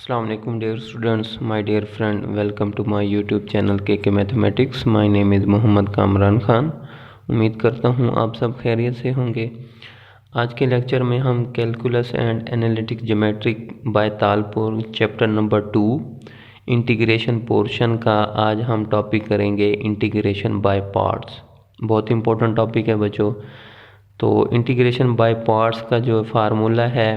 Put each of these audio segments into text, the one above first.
Assalamu alaikum dear students, my dear friend, welcome to my YouTube channel KK Mathematics. My name is Mohammad Kamran Khan. उम्मीद करता हूँ आप सब खैरियत से होंगे। आज के लेक्चर में हम calculus and analytic geometric by Talpur chapter number 2 integration portion का आज हम टॉपिक करेंगे इंटीग्रेशन बाय पार्ट्स। बहुत इंपॉर्टेंट टॉपिक है बच्चों। तो इंटीग्रेशन बाय पार्ट्स का जो फार्मूला है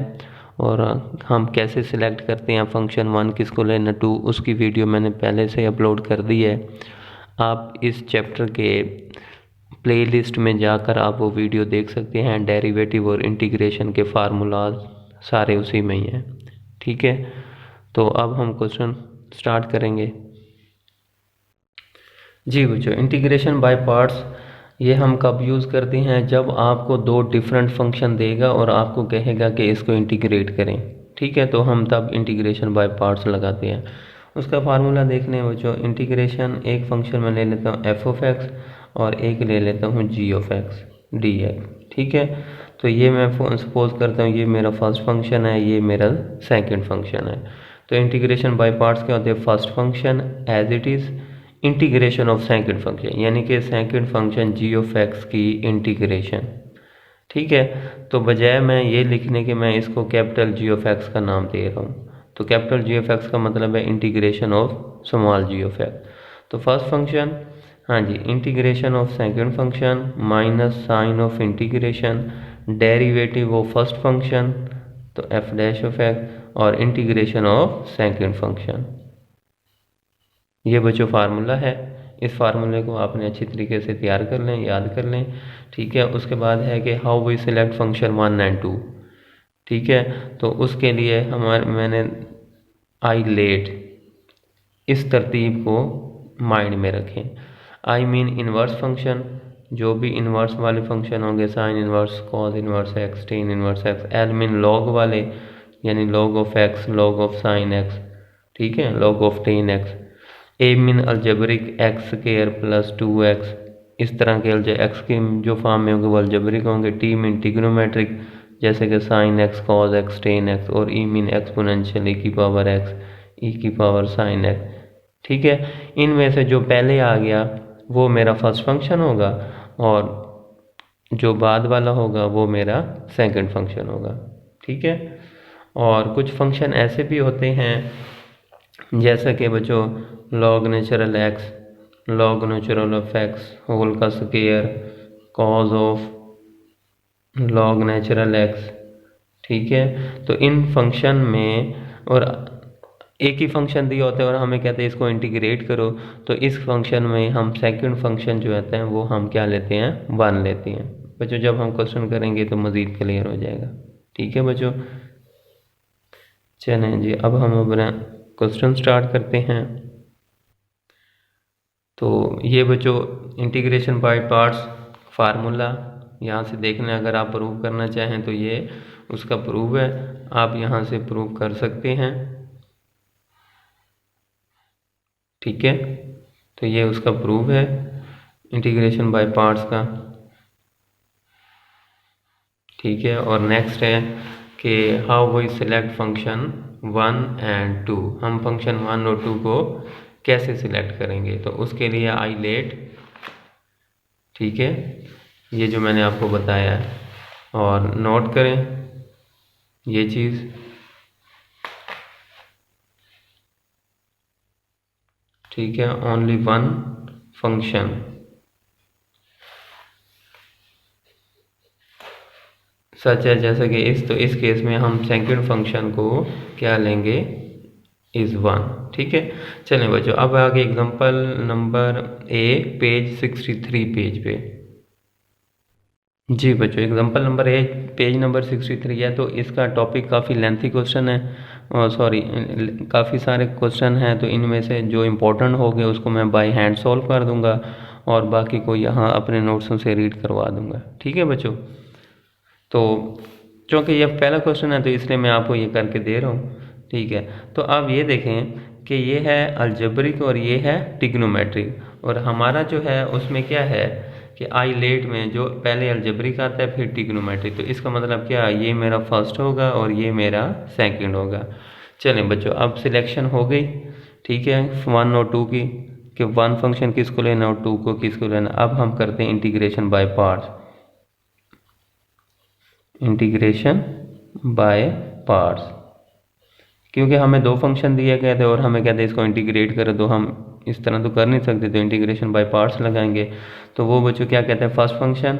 और हम कैसे सिलेक्ट करते हैं फंक्शन 1 किसको लेना 2, उसकी वीडियो मैंने पहले से अपलोड कर दी है। आप इस चैप्टर के प्लेलिस्ट में जाकर आप वो वीडियो देख सकते हैं। डेरिवेटिव और इंटीग्रेशन के फार्मूलाज सारे उसी में ही हैं। ठीक है, तो अब हम क्वेश्चन स्टार्ट करेंगे। जी बच्चों, इंटीग्रेशन बाय पार्ट्स ये हम कब यूज़ करते हैं? जब आपको दो डिफरेंट फंक्शन देगा और आपको कहेगा कि इसको इंटीग्रेट करें। ठीक है, तो हम तब इंटीग्रेशन बाय पार्ट्स लगाते हैं। उसका फार्मूला देखने हैं बच्चों। इंटीग्रेशन एक फंक्शन में ले लेता हूँ एफ ऑफ एक्स और एक ले लेता हूँ जी ऑफ एक्स डी एक्स। ठीक है, तो ये मैं सपोज करता हूँ ये मेरा फर्स्ट फंक्शन है, ये मेरा सेकेंड फंक्शन है। तो इंटीग्रेशन बाय पार्ट्स क्या होते हैं? First function as it is integration of second function, यानी कि second function g of x की इंटीग्रेशन। ठीक है, तो बजाय मैं ये लिखने के मैं इसको कैपिटल जी ऑफ एक्स का नाम दे रहा हूँ। तो कैपिटल जी ऑफ एक्स का मतलब है integration of small G of x. तो फर्स्ट फंक्शन, हाँ जी, integration of second function minus sign of integration derivative of first function, तो एफ डैश ऑफ एक्स और इंटीग्रेशन ऑफ सेकंड फंक्शन। ये बच्चों फार्मूला है। इस फार्मूले को आपने अच्छी तरीके से तैयार कर लें, याद कर लें। ठीक है, उसके बाद है कि how we select function 1 and 2। ठीक है, तो उसके लिए मैंने आई लेट इस तरतीब को माइंड में रखें। आई मीन इन्वर्स फंक्शन, जो भी इन्वर्स वाले फंक्शन होंगे, sign inverse, cos inverse x, tan inverse x. L mean log वाले, यानी log of x, log of sine x, ठीक है, log of ten x. A mean algebraic x square plus 2x, इस तरह के x के जो फॉर्म में होंगे वो अल्जेब्रिक होंगे। टी मीन ट्रिग्नोमेट्रिक, जैसे कि sine x, cos x, ten x. और ई मीन एक्सपोनेंशियल, e की पावर एक्स, e की पावर साइन एक्स। ठीक है, इनमें से जो पहले आ गया वो मेरा फर्स्ट फंक्शन होगा और जो बाद वाला होगा वो मेरा सेकंड फंक्शन होगा। ठीक है, और कुछ फंक्शन ऐसे भी होते हैं जैसा कि बच्चों log natural x, log natural of x whole का square, cos of log natural x. ठीक है, तो इन फंक्शन में और एक ही फंक्शन दिया होता है और हमें कहते हैं इसको इंटीग्रेट करो, तो इस फंक्शन में हम सेकंड फंक्शन जो होता है वो हम क्या लेते हैं? 1 लेते हैं। बच्चों जब हम क्वेश्चन करेंगे तो मज़ीद क्लियर हो जाएगा। ठीक है बच्चों, चलें जी, अब हम अपना क्वेश्चन स्टार्ट करते हैं। तो ये बच्चों इंटीग्रेशन बाय पार्ट्स फार्मूला यहाँ से देखना, अगर आप प्रूव करना चाहें तो ये उसका प्रूव है, आप यहाँ से प्रूव कर सकते हैं। ठीक है, तो ये उसका प्रूव है इंटीग्रेशन बाय पार्ट्स का। ठीक है, और नेक्स्ट है कि how we select function 1 and 2। हम फंक्शन 1 और 2 को कैसे सिलेक्ट करेंगे? तो उसके लिए आई लेट, ठीक है, ये जो मैंने आपको बताया है, और नोट करें ये चीज़। ठीक है, ओनली 1 फंक्शन, सच है जैसे कि इस केस में हम सेकंड फंक्शन को क्या लेंगे? इज़ 1। ठीक है, चलें बच्चों, अब आगे example number A page 63 page पे। जी बच्चों, example number A page number 63 है। तो इसका टॉपिक काफ़ी लेंथी क्वेश्चन है, और सॉरी काफ़ी सारे क्वेश्चन हैं, तो इनमें से जो इम्पोर्टेंट हो गए उसको मैं बाय हैंड सॉल्व कर दूंगा और बाकी को यहाँ अपने नोट्सों से रीड करवा दूंगा। ठीक है बच्चों, तो चूँकि ये पहला क्वेश्चन है तो इसलिए मैं आपको ये करके दे रहा हूँ। ठीक है, तो आप ये देखें कि ये है अलजेब्रिक और ये है ट्रिग्नोमेट्रिक, और हमारा जो है उसमें क्या है कि आई लेट में जो पहले अलजेब्रिक आता है फिर ट्रिग्नोमेट्रिक। तो इसका मतलब क्या है? ये मेरा फर्स्ट होगा और ये मेरा सेकंड होगा। चलें बच्चों, अब सिलेक्शन हो गई, ठीक है, 1 और 2 की, कि 1 फंक्शन किसको लेना और 2 को किसको लेना। अब हम करते हैं integration by parts. Integration by parts, क्योंकि हमें 2 फंक्शन दिए गए थे और हमें कहते हैं इसको इंटीग्रेट करें, तो हम इस तरह तो कर नहीं सकते, तो इंटीग्रेशन बाय पार्ट्स लगाएंगे। तो वो बच्चों क्या कहते हैं, first function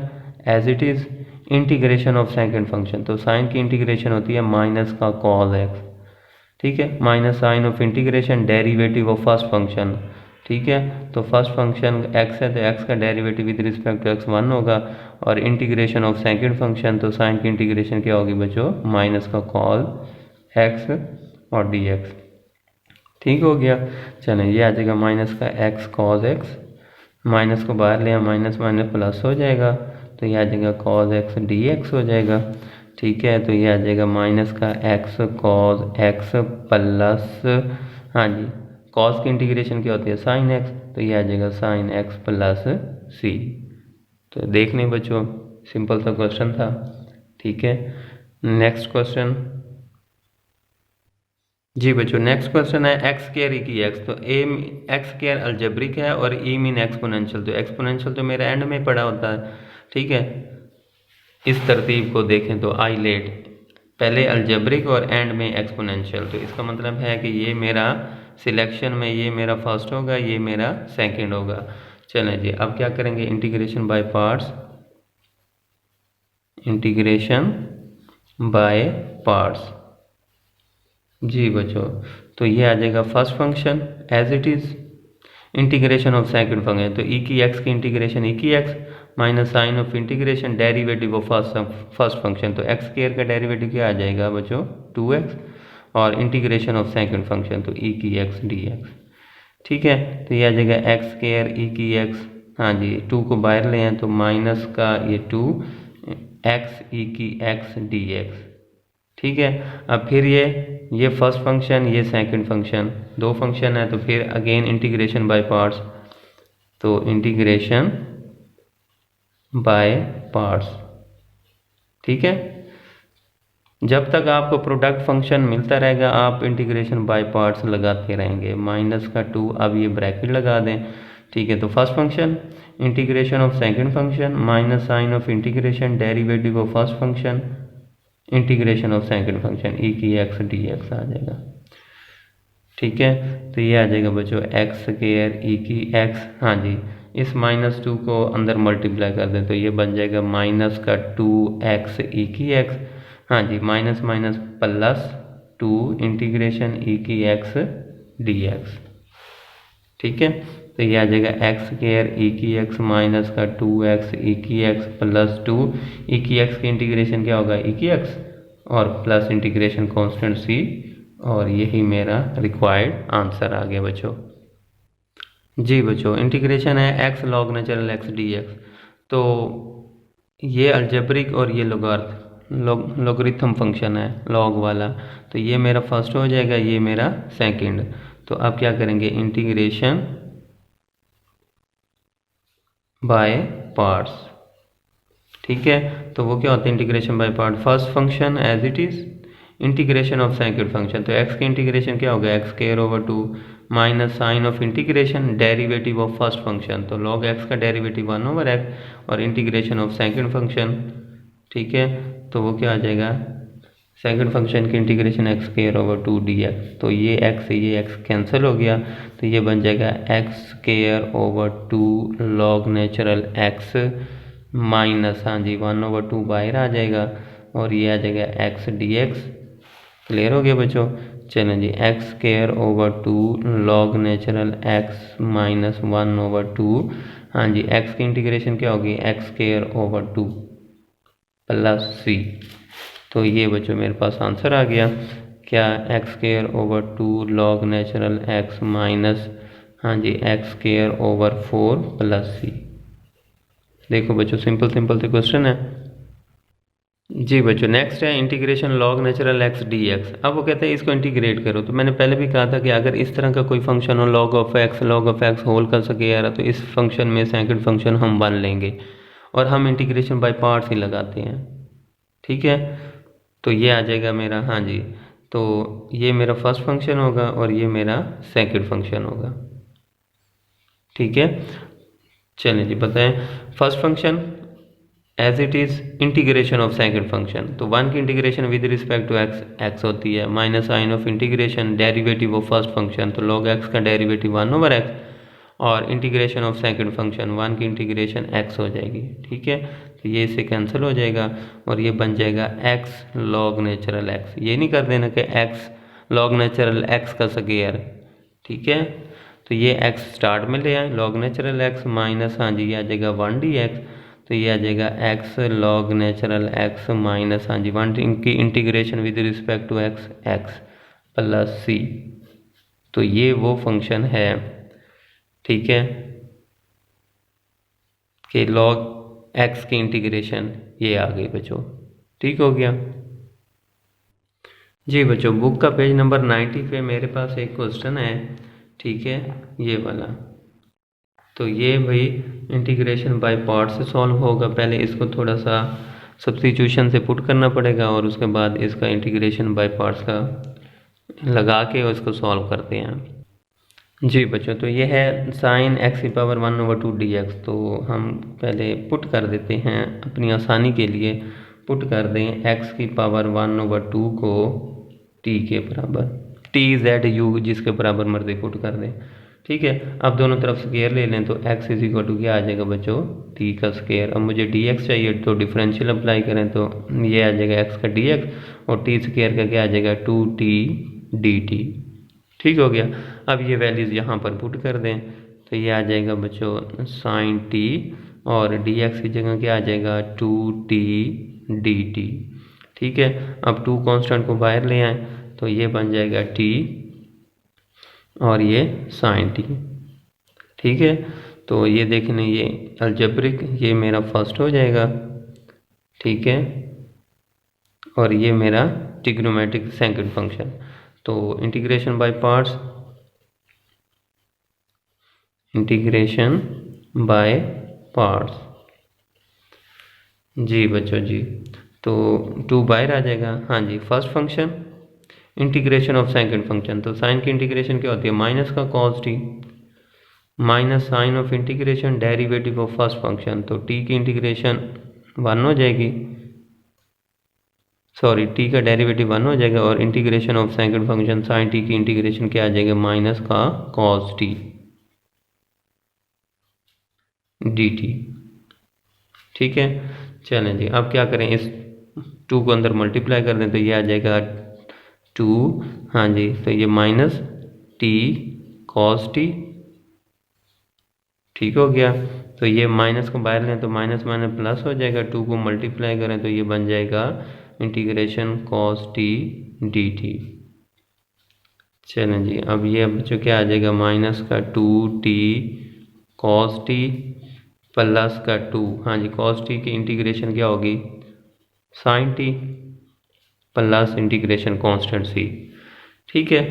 as it is, integration of second function, तो साइन की इंटीग्रेशन होती है माइनस का कॉस एक्स, ठीक है, minus sign of integration derivative of first function, ठीक है। तो फर्स्ट फंक्शन x है तो x का derivative with respect to x 1 होगा, और इंटीग्रेशन ऑफ सेकंड फंक्शन, तो साइन की इंटीग्रेशन क्या होगी बच्चों, माइनस का कॉल x और dx, ठीक हो गया। चलें, ये आ जाएगा माइनस का x cos x, माइनस को बाहर ले, माइनस माइनस प्लस हो जाएगा, तो ये आ जाएगा cos x dx हो जाएगा, ठीक है। तो ये आ जाएगा माइनस का x cos x प्लस, हाँ जी, cos की इंटीग्रेशन क्या होती है, साइन x, तो ये आ जाएगा साइन x प्लस c। तो देख लें बच्चों, सिंपल सा क्वेश्चन था, ठीक है। नेक्स्ट क्वेश्चन, जी बच्चों, नेक्स्ट क्वेश्चन है एक्स स्क्वायर ई की एक्स। तो ए एक्स स्क्वायर अलजेब्रिक है और ई मीन एक्सपोनेंशियल, तो एक्सपोनेंशियल तो मेरे एंड में पड़ा होता है, ठीक है। इस तरतीब को देखें तो आइलेट, पहले अलजेब्रिक और एंड में एक्सपोनेंशियल, तो इसका मतलब है कि ये मेरा सिलेक्शन में ये मेरा फर्स्ट होगा, ये मेरा सेकंड होगा। चलें जी, अब क्या करेंगे, integration by parts, integration by parts. जी बच्चों, तो ये आ जाएगा first function as it is, integration of second function, तो ई की एक्स की इंटीग्रेशन ई की x minus sign of integration derivative of first function, तो एक्स स्क्वायर का डेरिवेटिव क्या आ जाएगा बच्चों, 2x, और इंटीग्रेशन ऑफ सेकंड फंक्शन तो ई की एक्स डी एक्स, ठीक है। तो ये आ जाएगा एक्स स्क्वायर ई की एक्स, हाँ जी, 2 को बाहर ले हैं तो माइनस का ये 2 एक्स ई की एक्स डी एक्स, ठीक है। अब फिर ये फर्स्ट फंक्शन, ये सेकंड फंक्शन, 2 फंक्शन है, तो फिर अगेन इंटीग्रेशन बाय पार्ट्स, तो इंटीग्रेशन बाय पार्ट्स, ठीक है। जब तक आपको प्रोडक्ट फंक्शन मिलता रहेगा आप इंटीग्रेशन बाय पार्ट्स लगाते रहेंगे। माइनस का 2, अब ये ब्रैकेट लगा दें, ठीक है। तो first function integration of second function minus sign of integration derivative of first function integration of second function e की एक्स डी एक्स आ जाएगा, ठीक है। तो ये आ जाएगा बच्चों एक्स स्क्वायर ई की एक्स, हाँ जी, इस माइनस 2 को अंदर मल्टीप्लाई कर दें तो ये बन जाएगा माइनस का 2x ई की एक्स, हाँ जी, minus minus plus 2 integration e की एक्स डी एक्स, ठीक है। तो ये आ जाएगा एक्स स्क्वायर ई की एक्स माइनस का 2x ई की एक्स प्लस 2 ई की एक्स की इंटीग्रेशन क्या होगा, ई की एक्स, और प्लस इंटीग्रेशन कांस्टेंट c, और यही मेरा रिक्वायर्ड आंसर आ गया बच्चों। जी बच्चों, इंटीग्रेशन है x log natural x dx, तो ये अलजेब्रिक और ये लोगरिथम फंक्शन है लॉग वाला, तो ये मेरा फर्स्ट हो जाएगा, ये मेरा सेकंड। तो अब क्या करेंगे, इंटीग्रेशन बाय पार्ट्स, ठीक है। तो वो क्या होता है integration by part, first function as it is, integration of second function, तो x की इंटीग्रेशन क्या होगा, x square over 2 minus sign of integration derivative of first function, तो log x का डेरिवेटिव 1 ओवर x, और इंटीग्रेशन ऑफ सेकंड फंक्शन, ठीक है। तो वो क्या आ जाएगा, सेकंड फंक्शन की integration x square over 2 dx, तो ये x से ये x कैंसिल हो गया, तो ये बन जाएगा x square over 2 log natural x minus, हाँ जी, 1 ओवर 2 बाहर आ जाएगा, और ये आ जाएगा x dx। क्लियर हो गया बच्चों। चलें जी, x square over 2 log natural x minus 1 over 2, हाँ जी, x की इंटीग्रेशन क्या होगी, x square over 2 plus c, तो ये बच्चों मेरे पास आंसर आ गया, क्या, x square over 2 log natural x minus, हाँ जी, x square over 4 plus c। देखो बच्चों, सिंपल सिंपल से क्वेश्चन है। जी बच्चों, नेक्स्ट है integration log natural x dx। अब वो कहते हैं इसको इंटीग्रेट करो, तो मैंने पहले भी कहा था कि अगर इस तरह का कोई फंक्शन हो log ऑफ x होल कर सके यार, तो इस फंक्शन में सेकंड फंक्शन हम 1 लेंगे और हम इंटीग्रेशन बाय पार्ट्स ही लगाते हैं, ठीक है। तो ये आ जाएगा मेरा, हाँ जी, तो ये मेरा फर्स्ट फंक्शन होगा और ये मेरा सेकंड फंक्शन होगा। ठीक है, चलिए जी बताएं। First function as it is integration of second function, तो वन की integration with respect to x x होती है, minus sign of integration derivative of first function, तो log x का डेरिवेटिव 1/x, और integration of second function one की integration x हो जाएगी। ठीक है, तो ये इससे कैंसिल हो जाएगा और ये बन जाएगा x log नेचुरल x। ये नहीं कर देना कि x log नेचुरल x का स्क्वायर। ठीक है, तो ये x स्टार्ट में ले आए, log नेचुरल x माइनस, हाँ जी ये आ जाएगा 1dx, तो ये आ जाएगा x log natural x minus, हाँ जी 1 इनकी integration with respect to x x plus c। तो ये वो फंक्शन है, ठीक है, कि log x की इंटीग्रेशन ये आ गई बच्चों। ठीक हो गया जी बच्चों। बुक का पेज नंबर 90 पे मेरे पास एक क्वेश्चन है, ठीक है, ये वाला। तो ये भाई इंटीग्रेशन बाय पार्ट से सॉल्व होगा। पहले इसको थोड़ा सा सब्स्टिट्यूशन से पुट करना पड़ेगा और उसके बाद इसका इंटीग्रेशन बाय पार्ट्स का लगा के उसको सॉल्व करते हैं जी बच्चों। तो ये है साइन एक्स की पावर 1/2 dx। तो हम पहले पुट कर देते हैं अपनी आसानी के लिए, पुट कर दें एक्स की पावर 1/2 को t के बराबर, t z u जिसके बराबर मर्जी पुट कर दें। ठीक है, अब दोनों तरफ स्क्वायर ले लें तो x इज इक्वल टू क्या आ जाएगा बच्चों, t का स्क्वायर। अब मुझे dx चाहिए तो डिफरेंशियल अप्लाई करें तो ये आ जाएगा x का dx और t स्क्वायर का क्या आ जाएगा 2t dt। ठीक हो गया। अब ये वैल्यूज़ यहाँ पर पुट कर दें तो ये आ जाएगा बच्चों साइन t और dx की जगह क्या आ जाएगा 2t dt। ठीक है, अब 2 कांस्टेंट को बाहर ले आए तो ये बन जाएगा t और ये साइन t। ठीक है, तो ये देखने ये अलजेब्रिक ये मेरा फर्स्ट हो जाएगा। ठीक है, और ये मेरा ट्रिग्नोमेट्रिक सेकंड फंक्शन। तो integration by parts, integration by parts जी बच्चों जी। तो 2 बाहर आ जाएगा, हाँ जी। First function integration of second function, तो साइन की इंटीग्रेशन क्या होती है, माइनस का cos T minus sign of integration derivative of first function, तो टी की इंटीग्रेशन 1 हो जाएगी, सॉरी टी का डेरिवेटिव 1 हो जाएगा और integration of second function sine T की इंटीग्रेशन क्या आ जाएगा, माइनस का कॉस टी डी टी। ठीक है, चलें जी। अब क्या करें, इस 2 को अंदर मल्टीप्लाई कर दें तो ये आ जाएगा 2, हाँ जी, तो ये माइनस टी कॉस टी। ठीक हो गया, तो ये माइनस को बाहर लें तो माइनस माइनस प्लस हो जाएगा, 2 को मल्टीप्लाई करें तो ये बन जाएगा integration cos T D T. चलें जी, अब ये बच्चों क्या आ जाएगा, माइनस का 2t कॉस टी प्लस का 2, हाँ जी, कॉस टी की इंटीग्रेशन क्या होगी sine T plus integration constant C. ठीक है,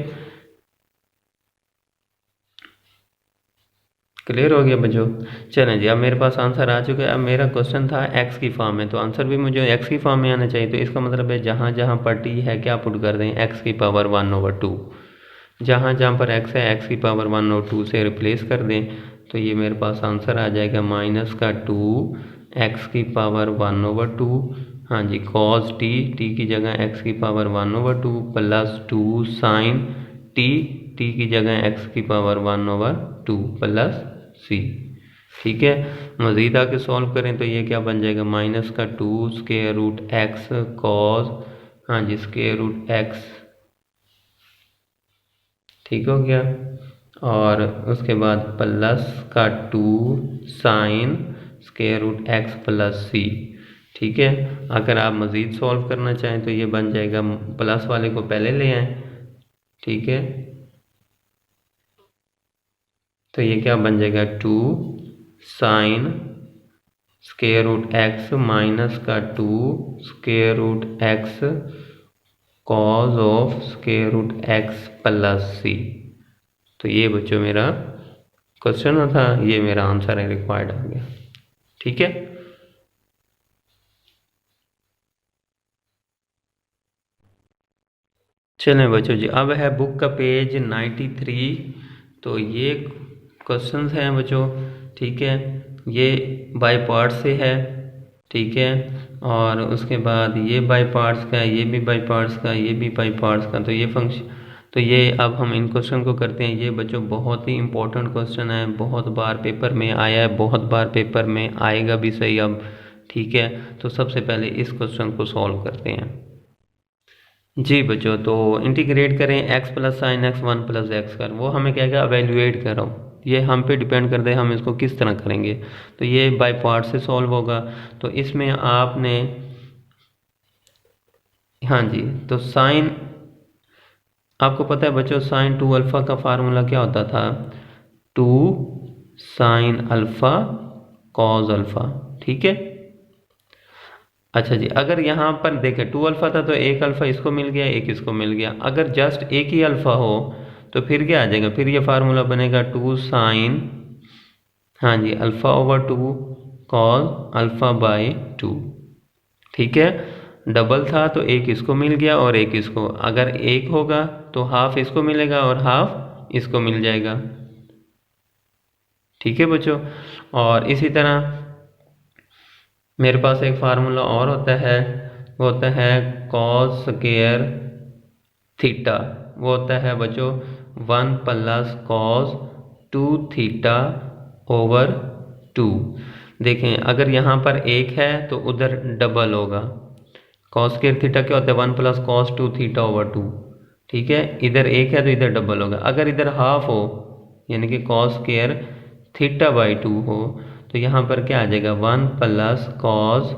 क्लियर हो गया बच्चों। चलें जी, अब मेरे पास आंसर आ चुका है। अब मेरा क्वेश्चन था x की फॉर्म में, तो आंसर भी मुझे x की फॉर्म में आना चाहिए। तो इसका मतलब है जहाँ जहाँ पर t है क्या पुट कर दें, x की पावर 1/2। जहाँ जहाँ पर x है x की पावर 1/2 से रिप्लेस कर दें तो ये मेरे पास आंसर आ जाएगा माइनस का 2 x की पावर 1/2, हाँ जी, कॉस टी, टी की जगह x की power 1/2 plus 2 sine t, t की जगह x की पावर 1/2 प्लस सी। ठीक है, मज़ीद आके सॉल्व करें तो ये क्या बन जाएगा, माइनस का 2 स्क्वायर रूट एक्स कॉस, हाँ जी, स्क्वायर रूट एक्स। ठीक हो गया, और उसके बाद प्लस का 2 sine square root x plus C. ठीक है, अगर आप मज़ीद सॉल्व करना चाहें तो ये बन जाएगा, प्लस वाले को पहले ले आएं। ठीक है, तो ये क्या बन जाएगा 2 sine square root x minus का 2 square root x cos of square root x plus C. तो ये बच्चों मेरा क्वेश्चन था, ये मेरा आंसर है, रिक्वायर्ड आ गया। ठीक है। चलें बच्चों जी, अब है बुक का पेज 93। तो ये क्वेश्चंस हैं बच्चों, ठीक है। ये बाय पार्ट से है, ठीक है। और उसके बाद ये बाय पार्ट्स का, ये भी बाय पार्ट्स का, ये भी बाय पार्ट्स का। तो ये फंक्शन, तो ये अब हम इन क्वेश्चन को करते हैं। ये बच्चों बहुत ही इंपॉर्टेंट क्वेश्चन है, बहुत बार पेपर में आया है, बहुत बार पेपर में आएगा भी सही अब, ठीक है। तो सबसे पहले इस क्वेश्चन को सॉल्व करते हैं जी बच्चों। तो इंटीग्रेट करें x plus sine x 1 plus x कर, वो हमें कहेगा एवेल्यूएट करो। ये हम पे डिपेंड करते हैं हम इसको किस तरह करेंगे। तो ये बाय पार्ट से सॉल्व होगा। तो इसमें आपने, हाँ जी, तो साइन, आपको पता है बच्चों साइन 2 अल्फ़ा का फार्मूला क्या होता था, 2 साइन अल्फ़ा कॉज अल्फ़ा, ठीक है। अच्छा जी, अगर यहाँ पर देखें 2 अल्फ़ा था तो एक अल्फ़ा इसको मिल गया, एक इसको मिल गया। अगर जस्ट एक ही अल्फ़ा हो तो फिर क्या आ जाएगा, फिर ये फार्मूला बनेगा 2 साइन, हाँ जी, alpha over 2 cos alpha by 2, ठीक है। डबल था तो एक इसको मिल गया और एक इसको, अगर एक होगा तो हाफ इसको मिलेगा और हाफ इसको मिल जाएगा, ठीक है बच्चों। और इसी तरह मेरे पास एक फार्मूला और होता है, वो होता है कॉस स्क्वायर थीटा। वो होता है बच्चों 1 प्लस कॉस 2 थीटा ओवर 2। देखें अगर यहाँ पर एक है तो उधर डबल होगा। कॉस स्क्वायर थीटा क्या होता है, 1 प्लस कॉस 2 थीटा ओवर 2, ठीक है। इधर एक है तो इधर डबल होगा। अगर इधर हाफ हो यानी कि कॉस स्क्वायर थीटा बाई 2 हो तो यहाँ पर क्या आ जाएगा, 1 प्लस कॉस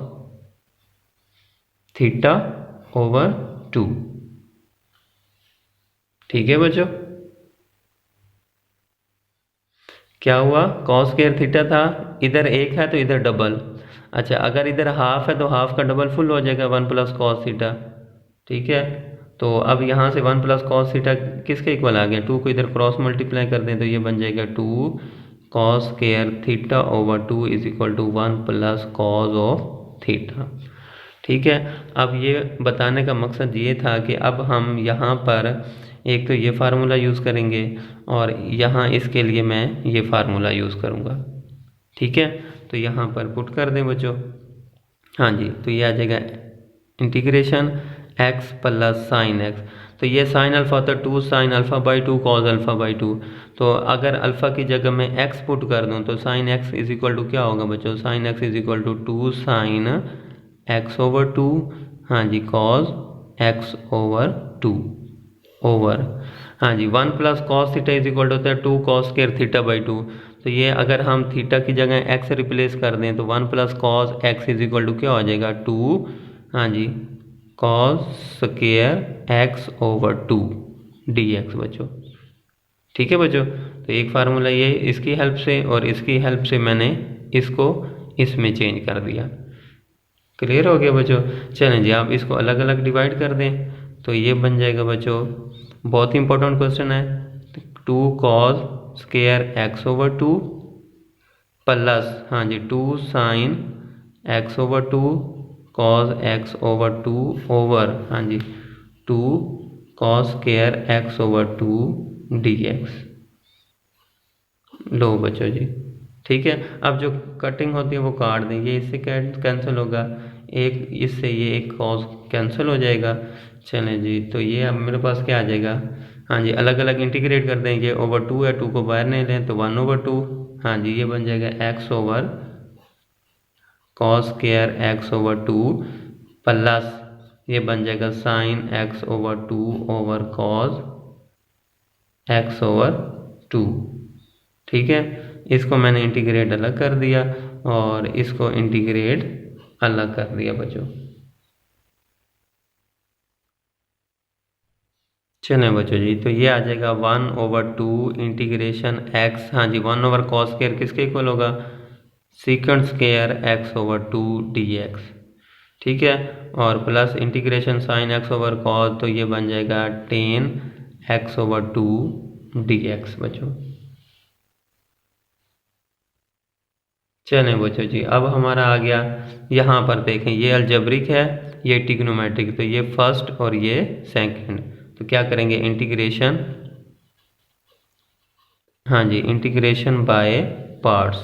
थीटा ओवर 2, ठीक है बच्चों। क्या हुआ, कॉस स्क्वायर थीटा था, इधर एक है तो इधर डबल। अच्छा अगर इधर हाफ है तो हाफ का डबल फुल हो जाएगा 1 प्लस कॉस थीटा, ठीक है। तो अब यहाँ से 1 प्लस कॉस थीटा किसके इक्वल आ गया, 2 को इधर क्रॉस मल्टीप्लाई कर दें तो ये बन जाएगा 2 cos square theta over 2 is equal to 1 plus cos of theta, ठीक है। अब ये बताने का मकसद ये था कि अब हम यहाँ पर एक तो ये फार्मूला यूज़ करेंगे और यहाँ इसके लिए मैं ये फार्मूला यूज़ करूँगा, ठीक है। तो यहाँ पर पुट कर दें बच्चों, हाँ जी, तो ये आ जाएगा integration x plus sine x. तो ये साइन अल्फ़ा होता है 2 sine alpha by 2 cos alpha by 2। तो अगर अल्फ़ा की जगह मैं x पुट कर दूँ तो sine x is equal to क्या होगा बच्चों, sine x is equal to 2 sine x over 2, हाँ जी, कॉस x ओवर 2 ओवर, हाँ जी, 1 plus cos theta is equal to होता है 2 कॉस स्क्वायर थीटा बाई 2। तो ये अगर हम थीटा की जगह x रिप्लेस कर दें तो 1 plus cos x is equal to क्या हो जाएगा, 2, हाँ जी, cos square x over 2 dx बच्चों, ठीक है बच्चों। तो एक फार्मूला ये इसकी हेल्प से और इसकी हेल्प से मैंने इसको इसमें चेंज कर दिया। क्लियर हो गया बच्चों। चलें जी, आप इसको अलग अलग डिवाइड कर दें तो ये बन जाएगा बच्चों, बहुत ही इंपॉर्टेंट क्वेश्चन है, 2 cos square x over 2 plus, हाँ जी, 2 sine x over 2 cos x over 2 over, हाँ जी, 2 cos square x over 2 dx। लो बच्चों जी, ठीक है। अब जो कटिंग होती है वो काट दें, ये इससे कैंसिल होगा, एक इससे ये एक कॉस कैंसिल हो जाएगा। चलें जी, तो ये अब मेरे पास क्या आ जाएगा, हाँ जी, अलग अलग इंटीग्रेट कर दें, ये ओवर 2 है, 2 को बाहर नहीं लें तो 1 ओवर 2, हाँ जी, ये बन जाएगा x over cos square x over 2 plus ये बन जाएगा sine x over 2 over cos x over 2, ठीक है। इसको मैंने इंटीग्रेट अलग कर दिया और इसको इंटीग्रेट अलग कर दिया बच्चों। चलें बच्चों जी, तो ये आ जाएगा 1 ओवर 2 इंटीग्रेशन x, हाँ जी, 1 ओवर कॉस स्क्वायर किसके इक्वल होगा, secant square x over 2 dx, ठीक है। और plus integration sine x over cos, तो ये बन जाएगा 10 x ओवर 2 dx बच्चों। चलें बच्चों जी, अब हमारा आ गया, यहाँ पर देखें ये अलजेब्रिक है, ये ट्रिग्नोमेट्रिक, तो ये फर्स्ट और ये सेकंड। तो क्या करेंगे इंटीग्रेशन, हाँ जी इंटीग्रेशन बाय पार्ट्स।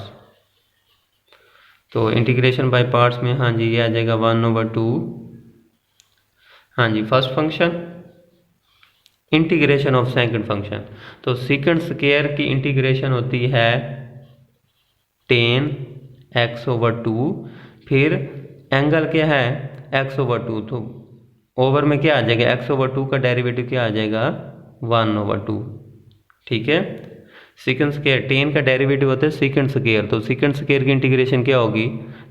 तो इंटीग्रेशन बाय पार्ट्स में हाँ जी ये आ जाएगा 1/2। हाँ जी first function integration of second function, तो सेकंड स्क्वायर की इंटीग्रेशन होती है 10x/2, फिर एंगल क्या है x/2, तो ओवर में क्या आ जाएगा x/2 का डेरिवेटिव क्या आ जाएगा 1/2। ठीक है, सेकंड स्क्वायर 10 का डेरिवेटिव होता है सेकंड स्क्वायर, तो सेकंड स्क्वायर की इंटीग्रेशन क्या होगी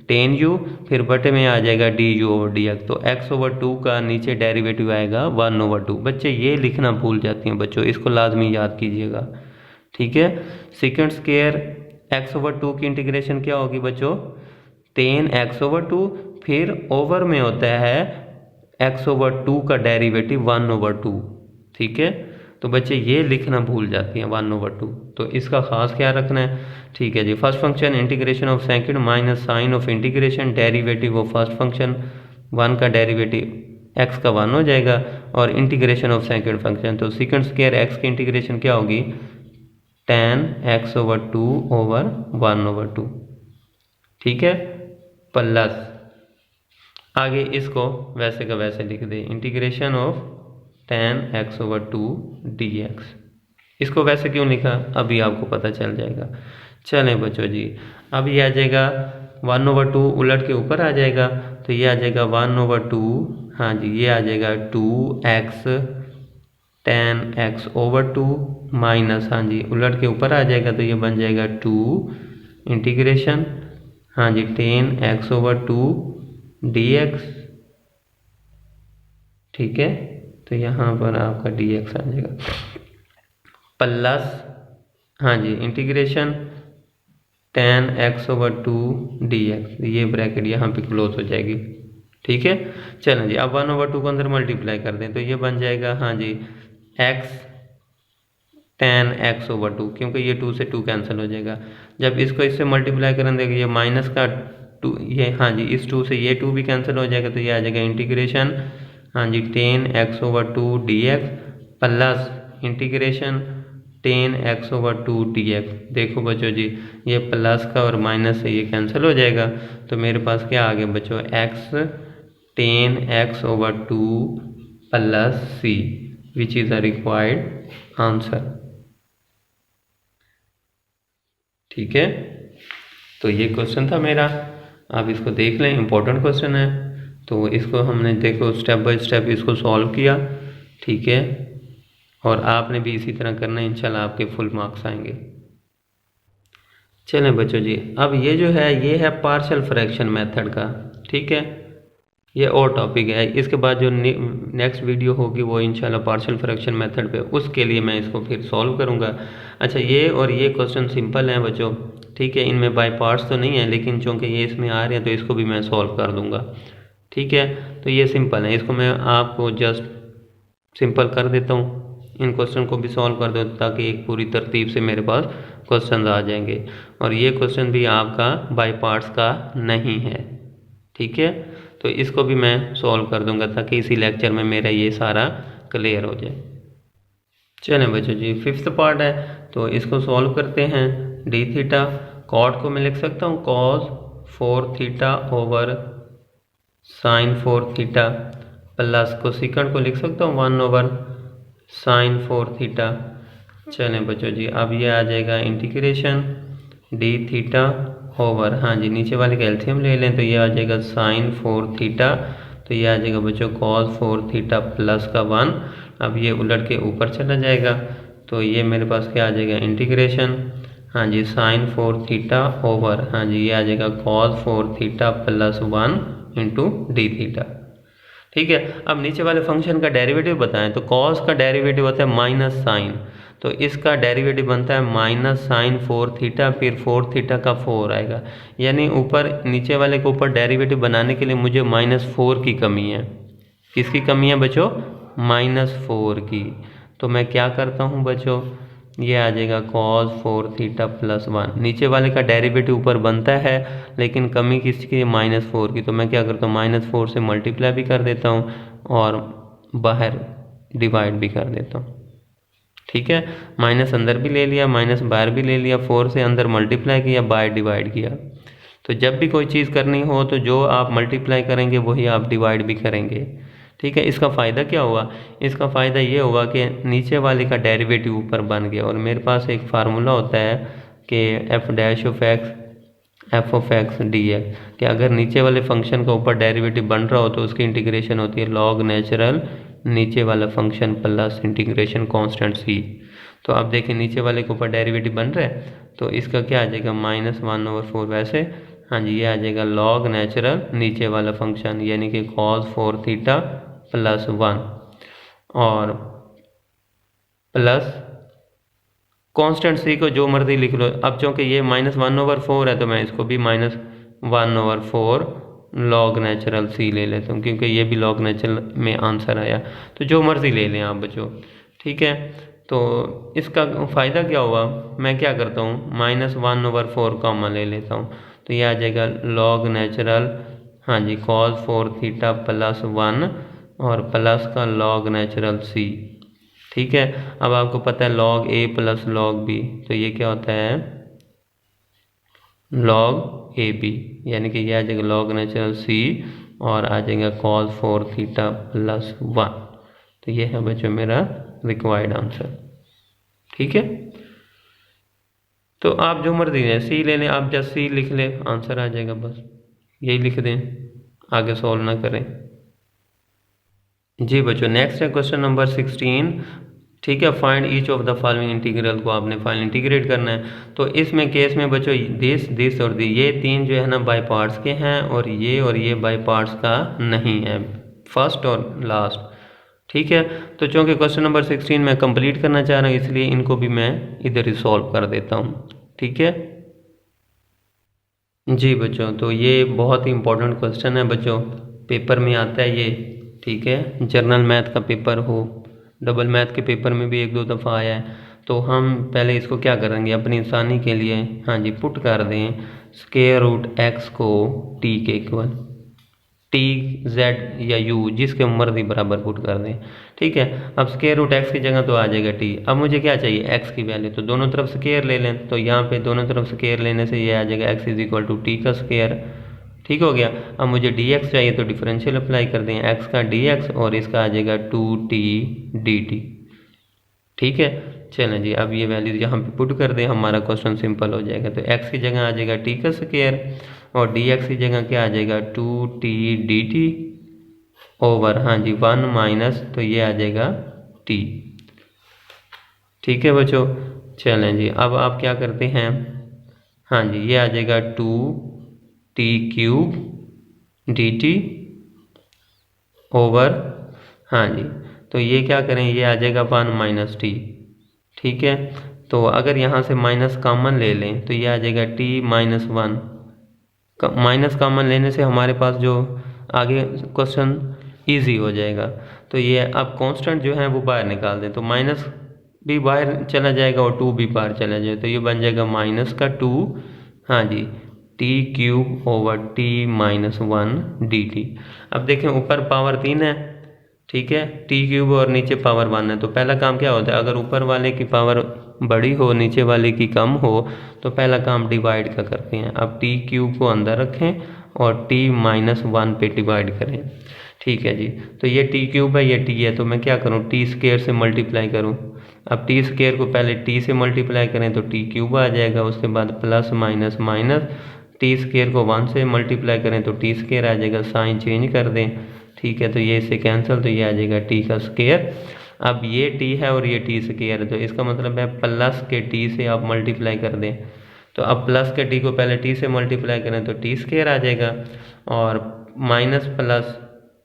10u, फिर बटे में आ जाएगा du/dx, तो x/2 का नीचे डेरिवेटिव आएगा 1/2। बच्चे ये लिखना भूल जाती हैं बच्चों, इसको लाजमी याद कीजिएगा। ठीक है, सेकंड स्क्वायर x/2 की इंटीग्रेशन क्या होगी बच्चों 10x/2, फिर ओवर में होता है x/2 का डेरिवेटिव 1/2। ठीक है, तो बच्चे ये लिखना भूल जाती हैं 1/2, तो इसका खास ख्याल रखना है। ठीक है जी, first function integration of second minus sign of integration derivative of first function, 1 का डेरिवेटिव x का 1 हो जाएगा, और इंटीग्रेशन ऑफ सेकंड फंक्शन, तो सेकंड स्क्वायर x की इंटीग्रेशन क्या होगी 10x/2 ओवर 1/2। ठीक है, प्लस आगे इसको वैसे का वैसे लिख दे इंटीग्रेशन ऑफ 10x/2 dx। इसको वैसे क्यों लिखा अभी आपको पता चल जाएगा। चलें बच्चों जी, अब ये आ जाएगा 1/2 उलट के ऊपर आ जाएगा, तो ये आ जाएगा 1/2, हाँ जी ये आ जाएगा 2x 10x/2 माइनस, हाँ जी उलट के ऊपर आ जाएगा, तो ये बन जाएगा 2 इंटीग्रेशन, हाँ जी 10x/2 dx। ठीक है, तो यहाँ पर आपका dx आ जाएगा प्लस, हाँ जी इंटीग्रेशन 10x/2 dx, ये ब्रैकेट यहाँ पे क्लोज हो जाएगी। ठीक है, चलें जी अब 1/2 को अंदर मल्टीप्लाई कर दें, तो ये बन जाएगा हाँ जी x 10x/2, क्योंकि ये 2 से 2 कैंसिल हो जाएगा। जब इसको इससे मल्टीप्लाई करें देखिए ये माइनस का 2, ये हाँ जी इस 2 से ये 2 भी कैंसिल हो जाएगा, तो ये आ जाएगा इंटीग्रेशन हाँ जी 10x/2 dx plus integration 10x/2 dx। देखो बच्चों जी ये प्लस का और माइनस से ये कैंसिल हो जाएगा, तो मेरे पास क्या आ गया बच्चों x 10x/2 plus c, which is a required answer. ठीक है, तो ये क्वेश्चन था मेरा, आप इसको देख लें, इंपॉर्टेंट क्वेश्चन है, तो इसको हमने देखो स्टेप बाय स्टेप इसको सॉल्व किया। ठीक है, और आपने भी इसी तरह करना है, इंशाल्लाह आपके फुल मार्क्स आएंगे। चलें बच्चों जी, अब ये जो है ये है पार्शियल फ्रैक्शन मेथड का। ठीक है, ये और टॉपिक है, इसके बाद जो नेक्स्ट वीडियो होगी वो इंशाल्लाह पार्शियल फ्रैक्शन मेथड पे, उसके लिए मैं इसको फिर सॉल्व करूँगा। अच्छा, ये और ये क्वेश्चन सिंपल हैं बच्चों। ठीक है, इनमें बाय पार्ट्स तो नहीं है, लेकिन चूँकि ये इसमें आ रहे हैं तो इसको भी मैं सॉल्व कर दूँगा। ठीक है, तो ये सिंपल है, इसको मैं आपको जस्ट सिंपल कर देता हूँ, इन क्वेश्चन को भी सॉल्व कर दो ताकि एक पूरी तरतीब से मेरे पास क्वेश्चन आ जाएंगे। और ये क्वेश्चन भी आपका बाय पार्ट्स का नहीं है। ठीक है, तो इसको भी मैं सॉल्व कर दूंगा ताकि इसी लेक्चर में मेरा ये सारा क्लियर हो जाए। चलें बच्चों जी, फिफ्थ पार्ट है, तो इसको सॉल्व करते हैं। डी थीटा कॉट को मैं लिख सकता हूँ cos 4 theta over sine 4 theta, plus cosecant को लिख सकता हूँ 1 ओवर साइन 4 थीटा। चलें बच्चों जी, अब ये आ जाएगा इंटीग्रेशन डी थीटा ओवर, हाँ जी नीचे वाले का एलसीएम ले लें, तो ये आ जाएगा साइन 4 थीटा, तो ये आ जाएगा बच्चों cos 4 थीटा प्लस का 1। अब ये उलट के ऊपर चला जाएगा, तो ये मेरे पास क्या आ जाएगा इंटीग्रेशन, हाँ जी साइन 4 थीटा ओवर, हाँ जी ये आ जाएगा cos 4 theta plus 1 into D theta. ठीक है, अब नीचे वाले फंक्शन का डेरिवेटिव बताएं, तो cos का डेरिवेटिव होता है माइनस साइन, तो इसका डेरिवेटिव बनता है माइनस साइन 4 थीटा, फिर 4 थीटा का 4 आएगा, यानी ऊपर नीचे वाले के ऊपर डेरिवेटिव बनाने के लिए मुझे -4 की कमी है। किसकी कमी है बच्चों? -4 की। तो मैं क्या करता हूँ बच्चों, ये आ जाएगा cos 4 थीटा प्लस 1। नीचे वाले का डेरिवेटिव ऊपर बनता है, लेकिन कमी किसकी है? -4 की। तो मैं क्या करता हूँ, -4 से मल्टीप्लाई भी कर देता हूँ और बाहर डिवाइड भी कर देता हूँ। ठीक है, माइनस अंदर भी ले लिया, माइनस बाहर भी ले लिया, 4 से अंदर मल्टीप्लाई किया, बाहर डिवाइड किया। तो जब भी कोई चीज़ करनी हो तो जो आप मल्टीप्लाई करेंगे वही आप डिवाइड भी करेंगे। ठीक है, इसका फ़ायदा क्या हुआ? इसका फ़ायदा ये होगा कि नीचे वाले का डेरिवेटिव ऊपर बन गया। और मेरे पास एक फार्मूला होता है कि F dash of x D x, कि अगर नीचे वाले फंक्शन का ऊपर डेरिवेटिव बन रहा हो तो उसकी इंटीग्रेशन होती है लॉग नेचुरल नीचे वाला फंक्शन प्लस इंटीग्रेशन कांस्टेंट सी। तो अब देखिए नीचे वाले के ऊपर डेरिवेटिव बन रहा है तो इसका क्या आ जाएगा -1/4। वैसे हाँ जी, ये आ जाएगा लॉग नेचुरल नीचे वाला फंक्शन यानी कि cos 4 थीटा प्लस 1 और प्लस कांस्टेंट सी को जो मर्जी लिख लो। अब चूंकि ये -1/4 है तो मैं इसको भी -1/4 लॉग नेचुरल सी ले लेता हूँ, क्योंकि ये भी लॉग नेचुरल में आंसर आया। तो जो मर्जी ले लें आप बच्चों। ठीक है, तो इसका फ़ायदा क्या हुआ? मैं क्या करता हूँ, -1/4 कॉमन ले लेता हूँ तो ये आ जाएगा लॉग नेचुरल हाँ जी cos 4 थीटा प्लस 1 और प्लस का लॉग नेचुरल सी। ठीक है, अब आपको पता है लॉग ए प्लस लॉग बी, तो ये क्या होता है लॉग ए बी, यानी कि ये आ जाएगा लॉग नेचुरल सी और आ जाएगा cos 4 थीटा प्लस 1। तो ये है बच्चों मेरा रिक्वायर्ड आंसर। ठीक है, तो आप जो मर्जी है सी ले लें, आप जस्ट सी लिख लें आंसर आ जाएगा, बस यही लिख दें, आगे सॉल्व ना करें। जी बच्चों, नेक्स्ट है क्वेश्चन नंबर 16। ठीक है, find each of the following integral को आपने फाइनल इंटीग्रेट करना है। तो इसमें केस में बच्चों दिस और दी ये तीन जो है ना बाय पार्ट्स के हैं और ये बाय पार्ट्स का नहीं है, फर्स्ट और लास्ट। ठीक है, तो चूंकि क्वेश्चन नंबर 16 मैं कंप्लीट करना चाह रहा हूँ इसलिए इनको भी मैं इधर ही सॉल्व कर देता हूँ। ठीक है जी बच्चों, तो ये बहुत ही इंपॉर्टेंट क्वेश्चन है बच्चों, पेपर में आता है ये। ठीक है, जर्नल मैथ का पेपर हो, डबल मैथ के पेपर में भी 1-2 दफ़ा आया है। तो हम पहले इसको क्या करेंगे अपनी आसानी के लिए, हाँ जी, पुट कर दें स्क्वायर रूट एक्स को टी के इक्वल, टी जेड या यू जिसके मर्जी बराबर पुट कर दें। ठीक है, अब स्क्वायर रूट एक्स की जगह तो आ जाएगा टी। अब मुझे क्या चाहिए एक्स की वैल्यू, तो दोनों तरफ स्क्वायर ले लें। तो यहाँ पे दोनों तरफ स्क्वायर लेने से ये आ जाएगा x is equal to t का स्क्वायर। ठीक हो गया। अब मुझे डी एक्स चाहिए तो डिफरेंशियल अप्लाई कर दें, एक्स का डी एक्स और इसका आ जाएगा 2t dt। ठीक है, चलें जी, अब ये वैल्यू यहाँ पे पुट कर दें, हमारा क्वेश्चन सिंपल हो जाएगा। तो x की जगह आ जाएगा t का स्क्वायर और dx की जगह क्या आ जाएगा 2t dt ओवर हाँ जी 1 माइनस, तो ये आ जाएगा t। ठीक है बच्चों, चलें जी, अब आप क्या करते हैं, हाँ जी, ये आ जाएगा 2t क्यूब dt ओवर हाँ जी, तो ये क्या करें, ये आ जाएगा 1 माइनस टी। ठीक है, तो अगर यहाँ से माइनस कॉमन ले लें तो ये आ जाएगा t माइनस 1। माइनस कॉमन लेने से हमारे पास जो आगे क्वेश्चन इजी हो जाएगा। तो ये अब कांस्टेंट जो है वो बाहर निकाल दें, तो माइनस भी बाहर चला जाएगा और 2 भी बाहर चला जाए, तो ये बन जाएगा माइनस का 2 हाँ जी T cube over t minus 1 dt। अब देखें ऊपर पावर 3 है, ठीक है, टी क्यूब और नीचे पावर 1 है। तो पहला काम क्या होता है, अगर ऊपर वाले की पावर बड़ी हो नीचे वाले की कम हो तो पहला काम डिवाइड का करते हैं। अब टी क्यूब को अंदर रखें और t माइनस 1 पे डिवाइड करें। ठीक है जी, तो ये टी क्यूब है, ये t है, तो मैं क्या करूँ टी स्क्वायर से मल्टीप्लाई करूँ। अब टी स्क्वायर को पहले t से मल्टीप्लाई करें तो टी क्यूब आ जाएगा, उसके बाद plus minus minus, T square को 1 से मल्टीप्लाई करें तो टी स्क्वायर आ जाएगा, साइन चेंज कर दें। ठीक है, तो ये इससे कैंसिल, तो ये आ जाएगा टी का स्क्वायर। अब ये टी है और ये टी स्क्वायर है, तो इसका मतलब है प्लस के टी से आप मल्टीप्लाई कर दें। तो अब प्लस के टी को पहले टी से मल्टीप्लाई करें तो टी स्क्वायर आ जाएगा, और माइनस प्लस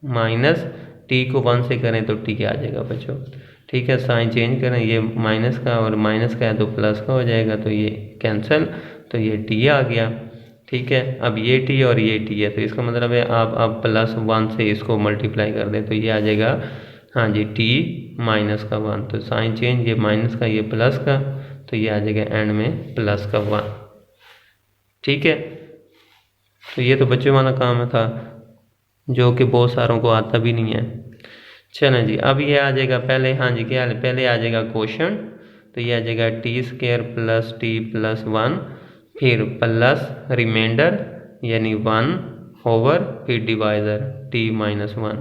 माइनस टी को 1 से करें तो टी आ जाएगा बच्चों। ठीक है, साइन चेंज करें, ये माइनस का और माइनस का है तो प्लस का हो जाएगा, तो ये कैंसिल, तो ये टी आ गया। ठीक है, अब ये टी और ये टी है, तो इसका मतलब है आप प्लस 1 से इसको मल्टीप्लाई कर दें तो ये आ जाएगा हाँ जी टी माइनस का 1। तो साइन चेंज, ये माइनस का ये प्लस का, तो ये आ जाएगा एंड में प्लस का 1। ठीक है, तो ये तो बच्चों वाला काम था जो कि बहुत सारों को आता भी नहीं है। चलें जी, अब ये आ जाएगा पहले, हाँ जी क्या पहले आ जाएगा क्वेश्चन, तो ये आ जाएगा T square plus T plus 1, फिर प्लस रिमाइंडर यानी 1 ओवर, फिर डिवाइजर टी माइनस 1,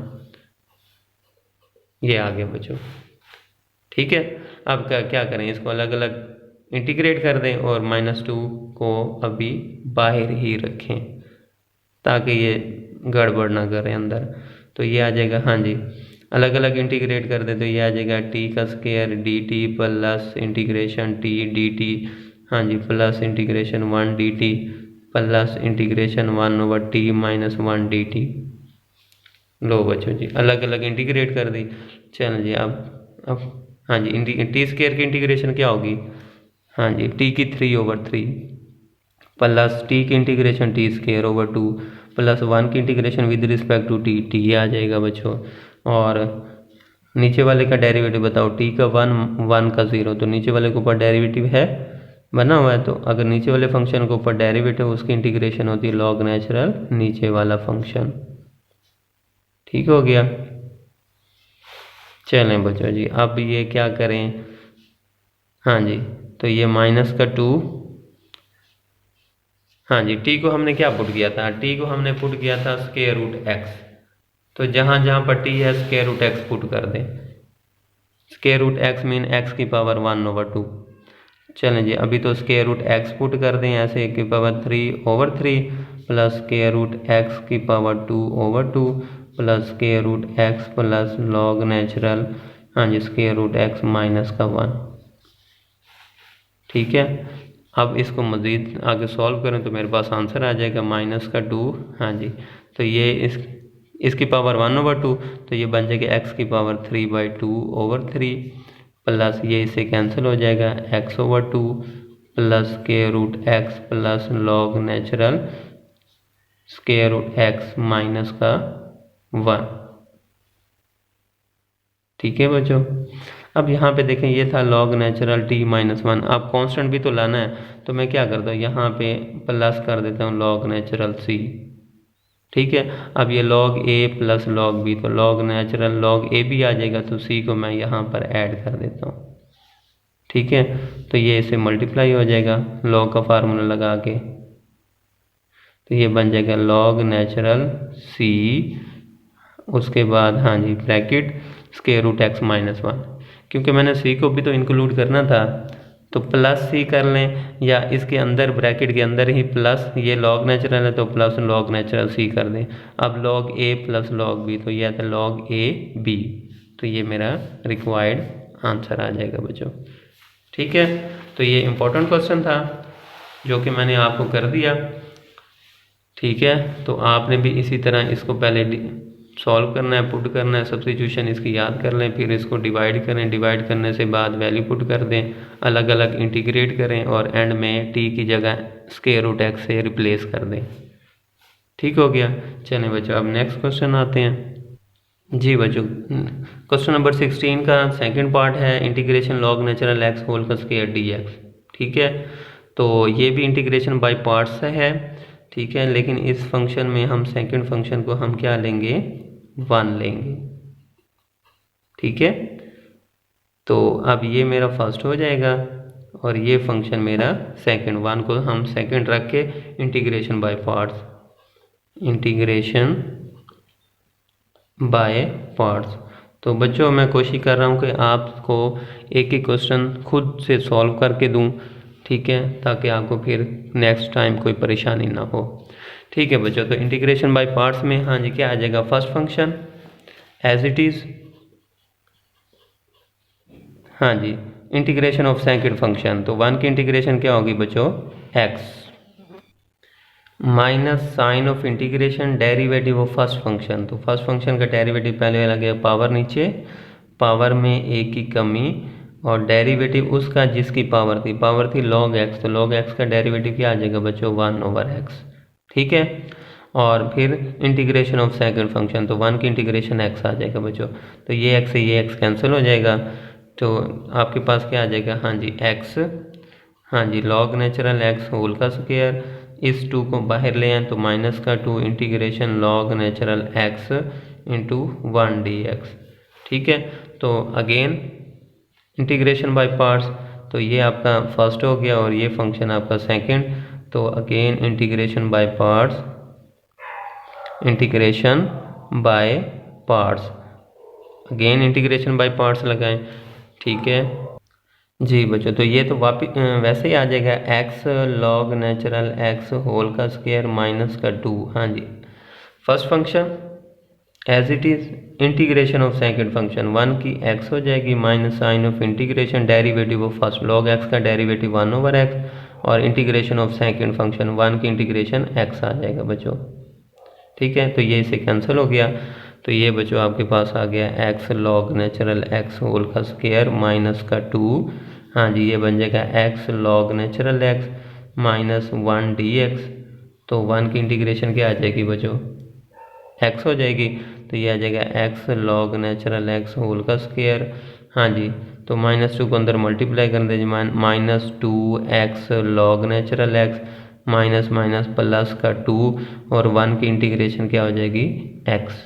ये आ गया बच्चों। ठीक है, अब क्या करें, इसको अलग अलग इंटीग्रेट कर दें और -2 को अभी बाहर ही रखें ताकि ये गड़बड़ ना करे अंदर। तो ये आ जाएगा, हाँ जी अलग अलग इंटीग्रेट कर दे तो ये आ जाएगा टी का square D T plus integration T D T, हाँ जी plus integration 1 D T plus integration 1 over T minus 1 D T. लो बच्चों जी अलग अलग इंटीग्रेट कर दी। चल जी अब हाँ जी टी स्क्वायर की इंटीग्रेशन क्या होगी, हाँ जी टी की 3/3 प्लस टी की integration T square over 2 plus 1 की integration with respect to T, T आ जाएगा बच्चों। और नीचे वाले का डेरिवेटिव बताओ, टी का 1 1 का 0, तो नीचे वाले के ऊपर डेरिवेटिव है बना हुआ है, तो अगर नीचे वाले फंक्शन के ऊपर डेरिवेटिव उसकी इंटीग्रेशन होती है लॉग नेचुरल नीचे वाला फंक्शन। ठीक हो गया। चलें बच्चों जी अब ये क्या करें, हाँ जी तो ये -2, हाँ जी टी को हमने क्या पुट किया था, टी को हमने पुट किया था स्क्वायर रूट एक्स, तो जहाँ जहाँ पर टी है स्क्वायर रूट एक्स पुट कर दें। Square root x mean x की पावर 1/2। चलें जी अभी तो स्क्वायर रूट एक्स पुट कर दें ऐसे की power 3/3 plus square root x की power 2/2 plus square root x plus log natural, हाँ जी स्क्वायर रूट एक्स माइनस का 1। ठीक है, अब इसको मज़ीद आगे सॉल्व करें तो मेरे पास आंसर आ जाएगा -2, हाँ जी तो ये इसकी पावर 1/2, तो ये बन जाएगा एक्स की पावर 3/2/3 प्लस ये इससे कैंसिल हो जाएगा x/2 plus square root x plus log natural square root x minus का 1। ठीक है बच्चों, अब यहाँ पे देखें ये था log नेचुरल t माइनस 1, अब कांस्टेंट भी तो लाना है, तो मैं क्या करता हूँ यहाँ पे प्लस कर देता हूँ log नेचुरल c। ठीक है, अब ये log a plus log b, तो log नेचुरल log a भी आ जाएगा, तो c को मैं यहाँ पर ऐड कर देता हूँ। ठीक है, तो ये इसे मल्टीप्लाई हो जाएगा log का फार्मूला लगा के, तो ये बन जाएगा log नेचुरल c, उसके बाद हाँ जी bracket square root x minus 1, क्योंकि मैंने सी को भी तो इंक्लूड करना था, तो प्लस सी कर लें या इसके अंदर ब्रैकेट के अंदर ही प्लस, ये लॉग नेचुरल है तो प्लस लॉग नेचुरल सी कर दें। अब लॉग ए प्लस लॉग बी, तो यह था लॉग ए बी, तो ये मेरा रिक्वायर्ड आंसर आ जाएगा बच्चों। ठीक है, तो ये इम्पोर्टेंट क्वेश्चन था जो कि मैंने आपको कर दिया। ठीक है, तो आपने भी इसी तरह इसको पहले सॉल्व करना है, पुट करना है, सब्स्टिट्यूशन इसकी याद कर लें, फिर इसको डिवाइड करें, डिवाइड करने से बाद वैल्यू पुट कर दें, अलग अलग इंटीग्रेट करें और एंड में टी की जगह स्क्वायर रूट एक्स से रिप्लेस कर दें। ठीक हो गया। चलें बच्चों अब नेक्स्ट क्वेश्चन आते हैं। जी बच्चों क्वेश्चन नंबर 16 का सेकंड पार्ट है integration log natural x whole का स्क्वायर डी एक्स। ठीक है, तो ये भी इंटीग्रेशन बाय पार्ट्स है। ठीक है, लेकिन इस फंक्शन में हम सेकंड फंक्शन को हम क्या लेंगे, 1 लेंगे। ठीक है, तो अब ये मेरा फर्स्ट हो जाएगा और ये फंक्शन मेरा सेकंड, 1 को हम सेकंड रख के integration by parts, integration by parts. तो बच्चों मैं कोशिश कर रहा हूँ कि आपको एक ही क्वेश्चन खुद से सॉल्व करके दूँ। ठीक है, ताकि आपको फिर नेक्स्ट टाइम कोई परेशानी ना हो। ठीक है बच्चों, तो इंटीग्रेशन बाय पार्ट्स में हाँ जी क्या आ जाएगा, first function as it is, हाँ जी इंटीग्रेशन ऑफ सेकंड फंक्शन, तो 1 की इंटीग्रेशन क्या होगी बच्चों, x minus sign of integration derivative of first function, तो फर्स्ट फंक्शन का डेरिवेटिव पहले वाला गया पावर नीचे, पावर में एक की कमी और डेरिवेटिव उसका जिसकी पावर थी log x, तो log x का डेरिवेटिव क्या आ जाएगा बच्चों, 1/x। ठीक है, और फिर इंटीग्रेशन ऑफ सेकंड फंक्शन, तो 1 की इंटीग्रेशन x आ जाएगा बच्चों, तो ये x से ये x कैंसिल हो जाएगा, तो आपके पास क्या आ जाएगा, हाँ जी x, हाँ जी log नेचुरल x होल का स्क्वायर, इस 2 को बाहर ले आए तो -2 integration log natural x into 1 dx। ठीक है, तो अगेन इंटीग्रेशन बाय पार्ट्स, तो ये आपका फर्स्ट हो गया और ये फंक्शन आपका सेकंड। तो again integration by parts, integration by parts, again integration by parts लगाएं। ठीक है जी बच्चों, तो ये तो वापिस वैसे ही आ जाएगा x log natural x whole का स्क्वायर माइनस का 2। हाँ जी, first function as it is, integration of second function 1 की x हो जाएगी minus sign of integration derivative of first log x का डेरिवेटिव 1 ओवर x, और इंटीग्रेशन ऑफ सेकंड फंक्शन 1 की इंटीग्रेशन x आ जाएगा बच्चों। ठीक है, तो ये इसे कैंसिल हो गया, तो ये बच्चों आपके पास आ गया x log natural x whole का स्क्वायर माइनस का 2। हाँ जी, ये बन जाएगा x log natural x minus 1 dx। तो 1 की इंटीग्रेशन क्या आ जाएगी बच्चों, x हो जाएगी, तो ये आ जाएगा x log natural x whole का स्क्वायर। हाँ जी, तो माइनस 2 को अंदर मल्टीप्लाई कर दीजिए, minus 2x log natural x minus minus plus का 2, और 1 की इंटीग्रेशन क्या हो जाएगी x।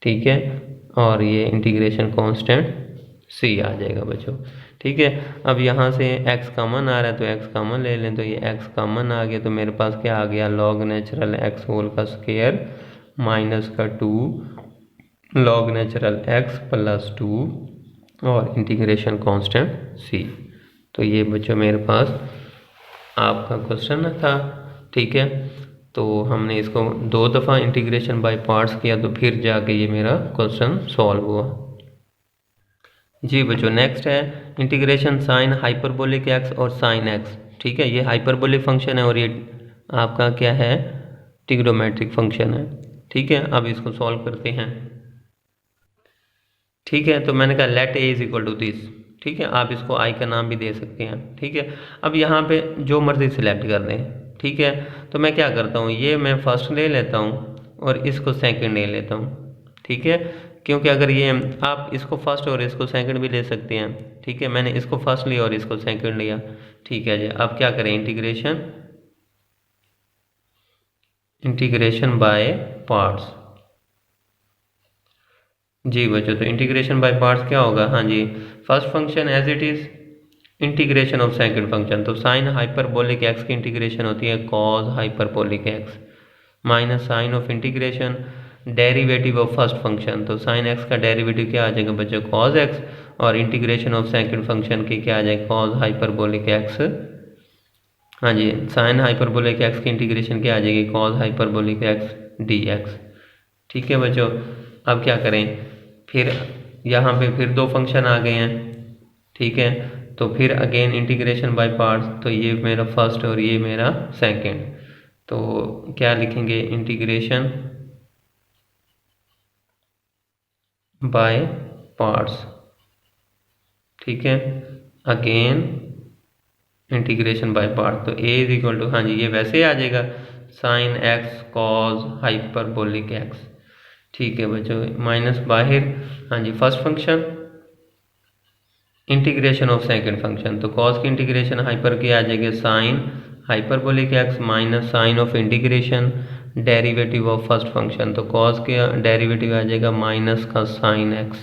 ठीक है, और ये इंटीग्रेशन कांस्टेंट c आ जाएगा बच्चों। ठीक है, अब यहाँ से x कॉमन आ रहा है तो x कॉमन ले लें, तो ये x कॉमन आ गया, तो मेरे पास क्या आ गया लॉग नेचुरल एक्स होल का स्क्वायर माइनस का 2 लॉग नेचुरल x प्लस 2 और इंटीग्रेशन कांस्टेंट c। तो ये बच्चों मेरे पास आपका क्वेश्चन था। ठीक है, तो हमने इसको 2 दफ़ा इंटीग्रेशन बाय पार्ट्स किया, तो फिर जाके ये मेरा क्वेश्चन सॉल्व हुआ। जी बच्चों, नेक्स्ट है इंटीग्रेशन साइन हाइपरबोलिक एक्स और साइन एक्स। ठीक है, ये हाइपरबोलिक फंक्शन है और ये आपका क्या है, ट्रिग्नोमेट्रिक फंक्शन है। ठीक है, अब इसको सॉल्व करते हैं। ठीक है, तो मैंने कहा let a is equal to this. ठीक है, आप इसको आई का नाम भी दे सकते हैं। ठीक है, अब यहाँ पे जो मर्जी सिलेक्ट कर दें। ठीक है, तो मैं क्या करता हूँ, ये मैं फर्स्ट ले लेता हूँ और इसको सेकंड ले लेता हूँ। ठीक है, क्योंकि अगर ये आप इसको फर्स्ट और इसको सेकंड भी ले सकते हैं। ठीक है, मैंने इसको फर्स्ट लिया और इसको सेकंड लिया। ठीक है जी, अब क्या करें, इंटीग्रेशन बाय पार्ट्स। जी बच्चों, तो इंटीग्रेशन बाय पार्ट्स क्या होगा, हाँ जी, first function as it is, integration of second function, तो साइन हाइपरबोलिक एक्स की इंटीग्रेशन होती है cos hyperbolic x minus sign of integration derivative of first function, तो साइन एक्स का डेरिवेटिव क्या आ जाएगा बच्चों कॉज एक्स, और इंटीग्रेशन ऑफ सेकंड फंक्शन की क्या आ जाएगा कॉज हाइपरबोलिक एक्स। हाँ जी, साइन हाइपरबोलिक एक्स की इंटीग्रेशन क्या आ जाएगी cos hyperbolic x D x. ठीक है बच्चों, अब क्या करें, फिर यहाँ पे फिर 2 फंक्शन आ गए हैं। ठीक है, तो फिर अगेन इंटीग्रेशन बाय पार्ट्स, तो ये मेरा फर्स्ट और ये मेरा सेकंड, तो क्या लिखेंगे इंटीग्रेशन बाय पार्ट्स। ठीक है, अगेन इंटीग्रेशन बाय पार्ट, तो ए इज इक्वल टू, हाँ जी ये वैसे ही आ जाएगा sine x cos hyperbolic x. ठीक है बच्चों, माइनस बाहर, हाँ जी first function integration of second function, तो कॉस की इंटीग्रेशन हाइपर की आ जाएगी sine hyperbolic x minus sign of integration derivative of first function, तो कॉस के डेरिवेटिव आ जाएगा माइनस का साइन एक्स,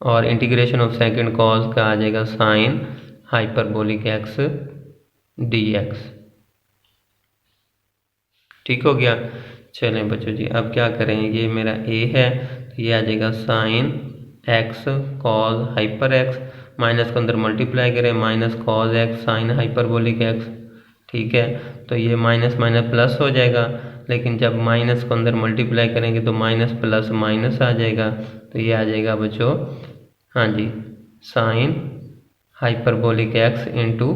और इंटीग्रेशन ऑफ सेकंड कॉस का आ जाएगा sine hyperbolic x D x. ठीक हो गया। चलें बच्चों जी, अब क्या करें, ये मेरा ए है, तो ये आ जाएगा sine x cause hyper x, minus के अंदर मल्टीप्लाई करें minus cos x sine hyperbolic x. ठीक है, तो ये माइनस माइनस प्लस हो जाएगा, लेकिन जब माइनस को अंदर मल्टीप्लाई करेंगे तो माइनस प्लस माइनस आ जाएगा, तो ये आ जाएगा बच्चों, हाँ जी sine hyperbolic x into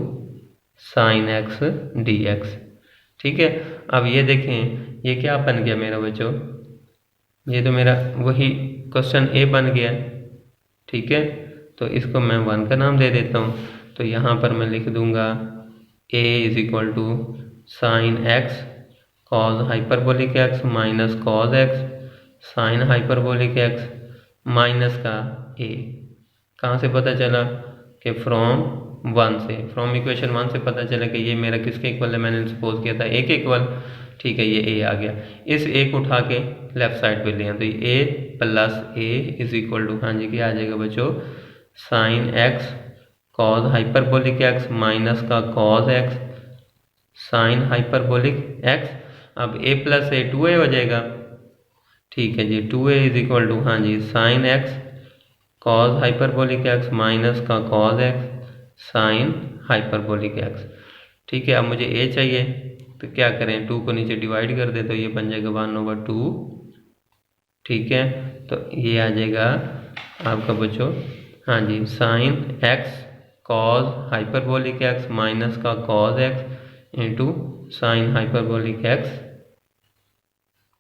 sine x D x. ठीक है, अब ये देखें ये क्या बन गया मेरा बच्चों, ये तो मेरा वही क्वेश्चन ए बन गया। ठीक है, तो इसको मैं 1 का नाम दे देता हूँ, तो यहाँ पर मैं लिख दूंगा A is equal to sine x cos hyperbolic x minus cos x sine hyperbolic x minus का ए। कहाँ से पता चला कि फ्रॉम इक्वेशन 1 से पता चला कि ये मेरा किसके इक्वल है, मैंने सपोज किया था ए के इक्वल। ठीक है, ये ए आ गया, इस ए को उठा के लेफ्ट साइड पे ले, तो ये A plus A is equal to, हाँ जी, क्या आ जाएगा बच्चों, sine x cos hyperbolic x minus का cos x sine hyperbolic x. अब ए प्लस ए 2a हो जाएगा, ठीक है जी, 2a इज इक्वल टू, हाँ जी, sine x cos hyperbolic x minus का cos x sine hyperbolic x. ठीक है, अब मुझे ए चाहिए तो क्या करें, 2 को नीचे डिवाइड कर दे तो ये बन जाएगा 1/2। ठीक है, तो ये आ जाएगा आपका बच्चों, हाँ जी, sine x cos hyperbolic x minus का cos x into sine hyperbolic x,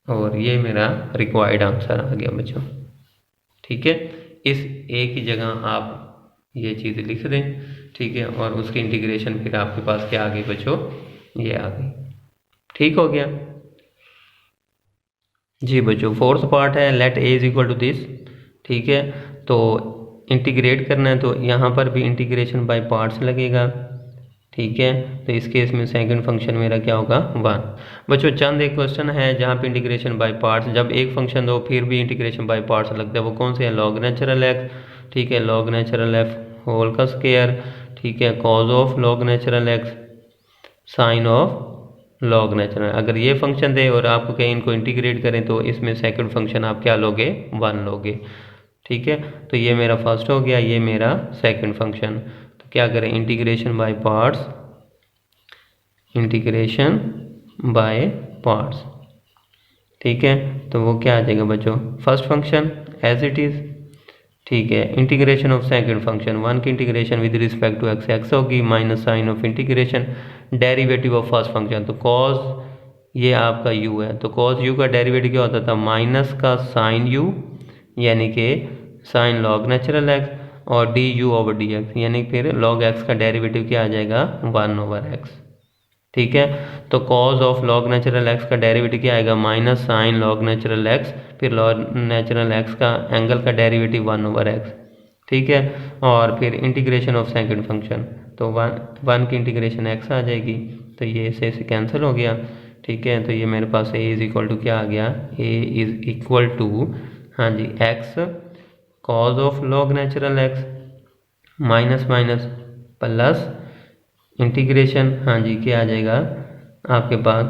और ये मेरा रिक्वायर्ड आंसर आ गया बच्चों। ठीक है, इस ए की जगह आप ये चीज़ लिख दें, ठीक है, और उसकी इंटीग्रेशन फिर आपके पास क्या आ गई बच्चों, ये आ गई। ठीक हो गया जी बच्चों। फोर्थ पार्ट है let a is equal to this. ठीक है, तो इंटीग्रेट करना है तो यहाँ पर भी इंटीग्रेशन बाय पार्ट्स लगेगा। ठीक है, तो इस केस में सेकंड फंक्शन मेरा क्या होगा, 1। बच्चों चंद एक क्वेश्चन है जहाँ पे इंटीग्रेशन बाय पार्ट्स, जब एक फंक्शन दो फिर भी इंटीग्रेशन बाय पार्ट्स लगता है, वो कौन से है, लॉग नेचुरल एक्स, ठीक है, लॉग नेचुरल एफ होल का स्क्वायर, ठीक है, cos of log natural x sine of log natural. अगर ये फंक्शन दे और आपको कहीं इनको इंटीग्रेट करें तो इसमें सेकंड फंक्शन आप क्या लोगे, 1 लोगे। ठीक है, तो ये मेरा फर्स्ट हो गया, ये मेरा सेकंड फंक्शन। तो क्या करें, integration by parts, integration by parts. ठीक है, तो वो क्या आ जाएगा बच्चों, first function as it is. ठीक है, इंटीग्रेशन ऑफ सेकंड फंक्शन, 1 की integration with respect to x, x होगी minus sign of integration derivative of first function, तो कॉज ये आपका u है, तो कॉज u का डेरिवेटिव क्या होता था, माइनस का साइन u यानी कि साइन लॉग नेचुरल एक्स और D you over D x, यानी फिर लॉग एक्स का डेरिवेटिव क्या आ जाएगा, 1/x। ठीक है, तो cause of log natural x का डेरिवेटिव क्या आएगा, minus sign log natural x, फिर लॉग नेचुरल एक्स का एंगल का डेरिवेटिव 1/x। ठीक है, और फिर इंटीग्रेशन ऑफ सेकंड फंक्शन, तो 1 की इंटीग्रेशन x आ जाएगी, तो ये से कैंसिल हो गया। ठीक है, तो ये मेरे पास a इज इक्वल टू क्या आ गया, a इज इक्वल टू, हाँ जी, x cos of log natural x minus minus plus integration, हाँ जी, क्या आ जाएगा आपके पास,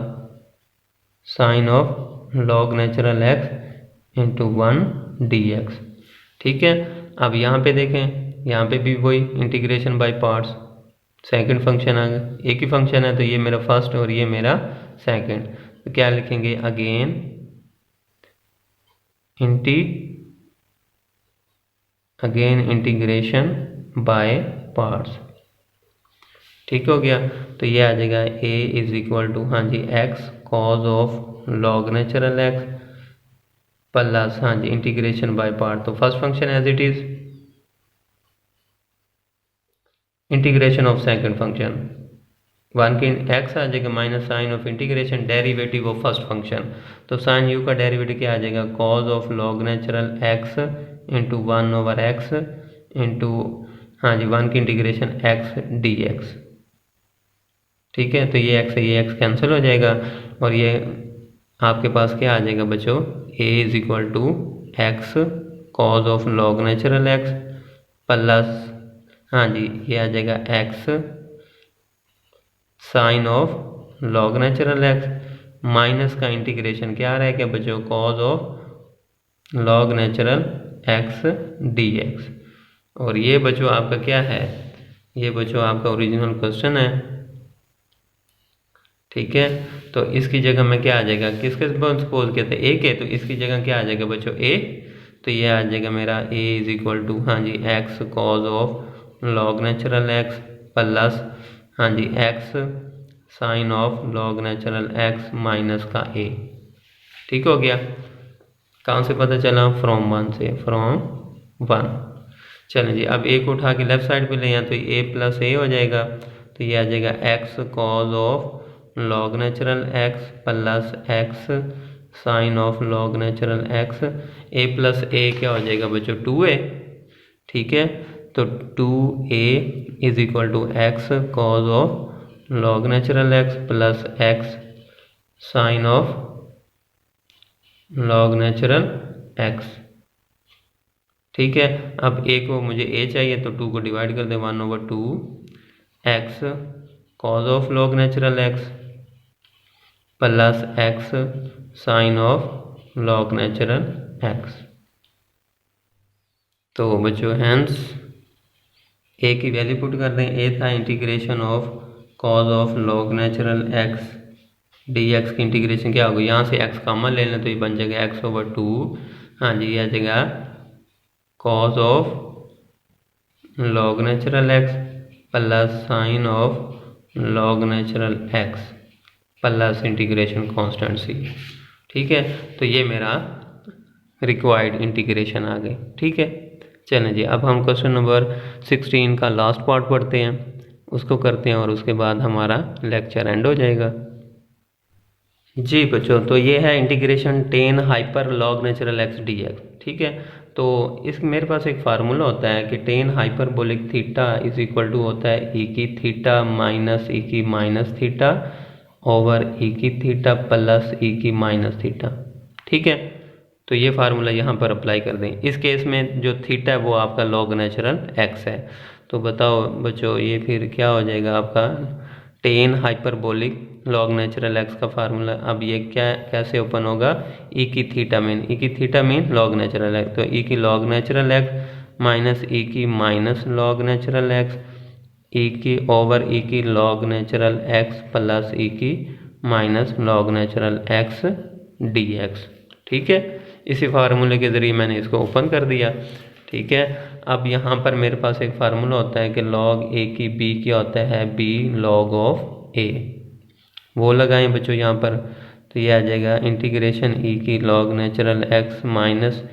sine of log natural x into 1 dx। ठीक है, अब यहाँ पे देखें, यहाँ पे भी वही integration by parts, second function आ गया, एक ही फंक्शन है तो ये मेरा फर्स्ट और ये मेरा सेकंड, तो क्या लिखेंगे, अगेन इंटीग्रेशन बाय पार्ट्स। ठीक हो गया, तो ये आ जाएगा a इज इक्वल टू, हाँ जी, x cos of log natural x plus, हाँ जी, इंटीग्रेशन बाय पार्ट, तो first function as it is, integration of second function 1 की x आ जाएगा minus sign of integration derivative of first function, तो sine u का डेरिवेटिव क्या आ जाएगा, cos of log natural x into 1/x into, हाँ जी, 1 की इंटीग्रेशन x dx। ठीक है, तो ये x कैंसिल हो जाएगा और ये आपके पास क्या आ जाएगा बच्चों, a is equal to x cos of log natural x plus, हाँ जी, ये आ जाएगा x sine of log natural x minus का इंटीग्रेशन क्या आ रहा है क्या बच्चों, cos of log natural x dx। और ये बच्चों आपका क्या है, ये बच्चों आपका ओरिजिनल क्वेश्चन है। ठीक है, तो इसकी जगह में क्या आ जाएगा, किसके सपोज किया था, a के, तो इसकी जगह क्या आ जाएगा बच्चों, a, तो ये आ जाएगा मेरा a इज इक्वल टू, हाँ जी, x cos of log natural x plus, हाँ जी, x sine of log natural x minus का a। ठीक हो गया, कहाँ से पता चला, फ्रॉम 1 से, फ्रॉम 1। चलें जी, अब a को उठा के लेफ्ट साइड पे ले आए तो a प्लस a हो जाएगा, तो ये आ जाएगा x cos of log natural x plus x sine of log natural x, a plus a क्या हो जाएगा बच्चों, 2a। ठीक है, तो 2a is equal to x cos of log natural x plus x sine of log natural x। ठीक है। अब ए को मुझे ए चाहिए तो 2 को डिवाइड कर दे 1/2 x cos of log natural x plus x sine of log natural x. तो बच्चों हैंस ए की वैल्यू पुट कर दें। ए था integration of cause of log natural x D x की इंटीग्रेशन क्या होगा, यहाँ से एक्स कॉमन ले लें तो ये बन जाएगा x/2। हाँ जी, ये आ जाएगा cos of log natural x plus sine of log natural x plus integration constant C. ठीक है, तो ये मेरा रिक्वायर्ड इंटीग्रेशन आ गई। ठीक है, चलें जी, अब हम क्वेश्चन नंबर 16 का लास्ट पार्ट पढ़ते हैं, उसको करते हैं और उसके बाद हमारा लेक्चर एंड हो जाएगा। जी बच्चों, तो ये है integration ten hyper log natural x D x. ठीक है, तो इस मेरे पास एक फार्मूला होता है कि tan hyperbolic theta is equal to होता है ई की थीटा माइनस ई की माइनस थीटा ओवर ई की थीटा प्लस ई की माइनस थीटा। ठीक है, तो ये फार्मूला यहाँ पर अप्लाई कर दें। इस केस में जो थीटा है वो आपका लॉग नेचुरल एक्स है। तो बताओ बच्चों, ये फिर क्या हो जाएगा आपका tan hyperbolic log natural x का फार्मूला। अब ये क्या कैसे ओपन होगा, ई की थीटा मीन, ई की theta mean log natural x, तो ई की लॉग नेचुरल एक्स माइनस ई की माइनस लॉग नेचुरल एक्स ई की ओवर ई की लॉग नेचुरल एक्स प्लस ई की minus log natural x D x. ठीक है, इसी फार्मूले के ज़रिए मैंने इसको ओपन कर दिया। ठीक है, अब यहाँ पर मेरे पास एक फार्मूला होता है कि लॉग ए की बी क्या होता है, बी लॉग ऑफ ए, वो लगाएं बच्चों यहाँ पर। तो ये आ जाएगा इंटीग्रेशन ई की लॉग नेचुरल एक्स माइनस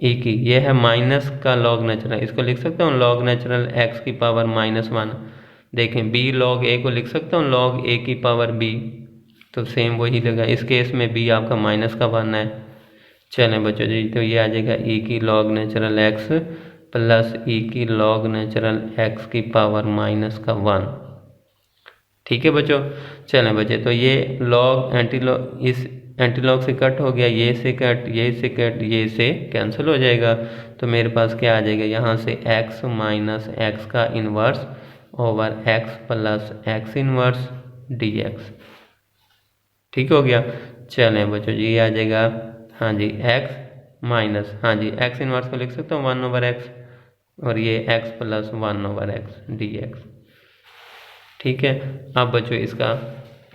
ई की, ये है माइनस का लॉग नेचुरल, इसको लिख सकता हूँ लॉग नेचुरल एक्स की पावर -1। देखें बी लॉग ए को लिख सकता हूँ लॉग ए की पावर बी, तो सेम वही लगा। इस केस में बी आपका माइनस का वन है। चलें बच्चों जी, तो ये आ जाएगा ई की लॉग नेचुरल एक्स प्लस ई की लॉग नेचुरल एक्स की पावर -1। ठीक है बच्चों, चलें बच्चे, तो ये लॉग एंटीलॉग इस एंटीलॉग से कट हो गया, ये से कट, ये से कट, ये से कैंसिल हो जाएगा। तो मेरे पास क्या आ जाएगा, यहाँ से x माइनस एक्स का inverse over x plus x inverse D x. ठीक हो गया। चलें बच्चों जी, ये आ जाएगा हाँ जी x माइनस, हाँ जी x इन्वर्स को लिख सकता हूँ 1/x और ये x plus 1/x D x. ठीक है, अब बच्चों इसका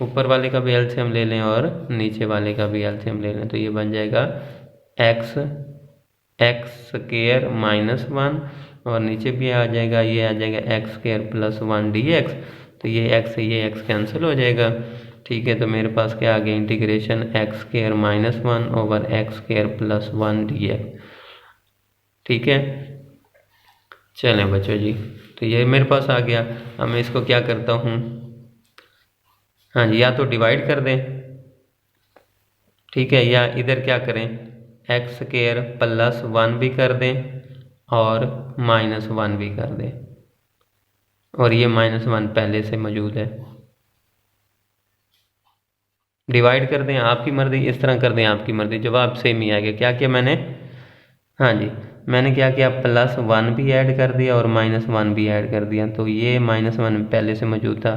ऊपर वाले का भी एलसीएम ले लें और नीचे वाले का भी एलसीएम ले लें, तो ये बन जाएगा एक्स स्क्वायर -1 और नीचे भी आ जाएगा, ये आ जाएगा x square plus 1 D x. तो ये एक्स से ये एक्स कैंसिल हो जाएगा। ठीक है, तो मेरे पास क्या आ गया, integration x square -1 over x square plus 1 D x. ठीक है, चलें बच्चों जी, तो ये मेरे पास आ गया। अब मैं इसको क्या करता हूँ, हाँ जी, या तो डिवाइड कर दें, ठीक है, या इधर क्या करें एक्स स्क्वायर प्लस 1 भी कर दें और -1 भी कर दें, और ये -1 पहले से मौजूद है। डिवाइड कर दें, आपकी मर्जी, इस तरह कर दें आपकी मर्जी, जवाब सेम ही आएगा। क्या किया मैंने, हाँ जी, मैंने क्या किया, +1 भी ऐड कर दिया और -1 भी ऐड कर दिया। तो ये -1 पहले से मौजूद था,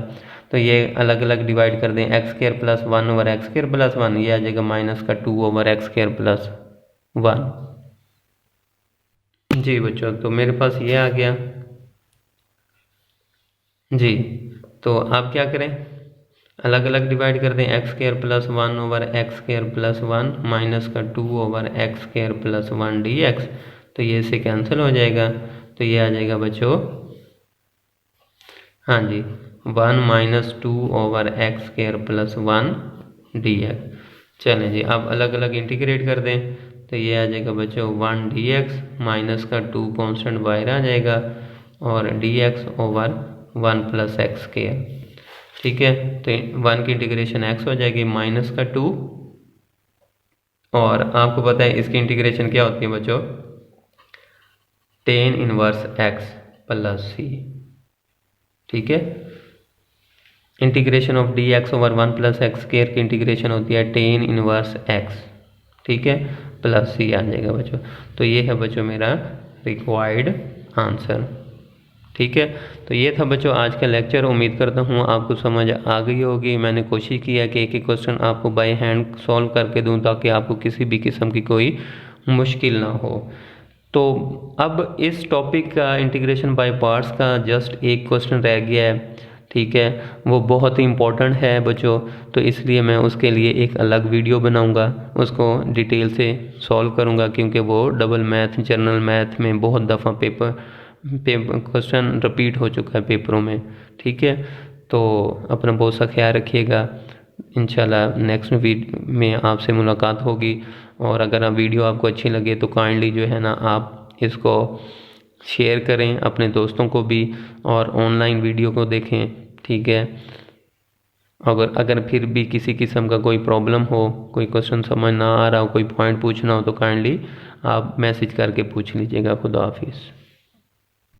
तो ये अलग अलग डिवाइड कर दें, x square plus 1 over x square plus 1, ये आ जाएगा -2 ओवर एक्स स्क्वायर प्लस 1। जी बच्चों, तो मेरे पास ये आ गया जी। तो आप क्या करें, अलग अलग डिवाइड कर दें, x square plus 1 over x square plus 1 -2 over x square plus 1 D x. तो ये से कैंसिल हो जाएगा, तो ये आ जाएगा बच्चों हाँ जी 1 - 2 over x square plus 1 D x. चलें जी, अब अलग अलग इंटीग्रेट कर दें, तो ये आ जाएगा बच्चों 1 डी एक्स माइनस का 2 कॉन्स्टेंट बाहर आ जाएगा और D x over 1 plus x square. ठीक है, तो 1 की इंटीग्रेशन x हो जाएगी -2, और आपको पता है इसकी इंटीग्रेशन क्या होती है बच्चों, tan inverse x plus c। ठीक है, integration of D x over 1 plus x square की इंटीग्रेशन होती है tan इनवर्स x, ठीक है, प्लस c आ जाएगा बच्चों। तो ये है बच्चों मेरा रिक्वायर्ड आंसर। ठीक है, तो ये था बच्चों आज का लेक्चर। उम्मीद करता हूँ आपको समझ आ गई होगी। मैंने कोशिश की है कि एक एक क्वेश्चन आपको बाय हैंड सॉल्व करके दूँ ताकि आपको किसी भी किस्म की कोई मुश्किल ना हो। तो अब इस टॉपिक का इंटीग्रेशन बाय पार्ट्स का जस्ट एक क्वेश्चन रह गया है। ठीक है, वो बहुत ही इम्पोर्टेंट है बच्चों, तो इसलिए मैं उसके लिए एक अलग वीडियो बनाऊंगा, उसको डिटेल से सॉल्व करूंगा, क्योंकि वो डबल मैथ जनरल मैथ में बहुत दफ़ा पेपर क्वेश्चन रिपीट हो चुका है पेपरों में। ठीक है, तो अपना बहुत सा ख्याल रखिएगा। इंशाल्लाह नेक्स्ट वीडियो में आपसे मुलाकात होगी। और अगर आप वीडियो आपको अच्छी लगे तो काइंडली जो है ना आप इसको शेयर करें अपने दोस्तों को भी, और ऑनलाइन वीडियो को देखें। ठीक है, अगर फिर भी किसी किस्म का कोई प्रॉब्लम हो, कोई क्वेश्चन समझ ना आ रहा हो, कोई पॉइंट पूछना हो, तो काइंडली आप मैसेज करके पूछ लीजिएगा। खुदा हाफिज़।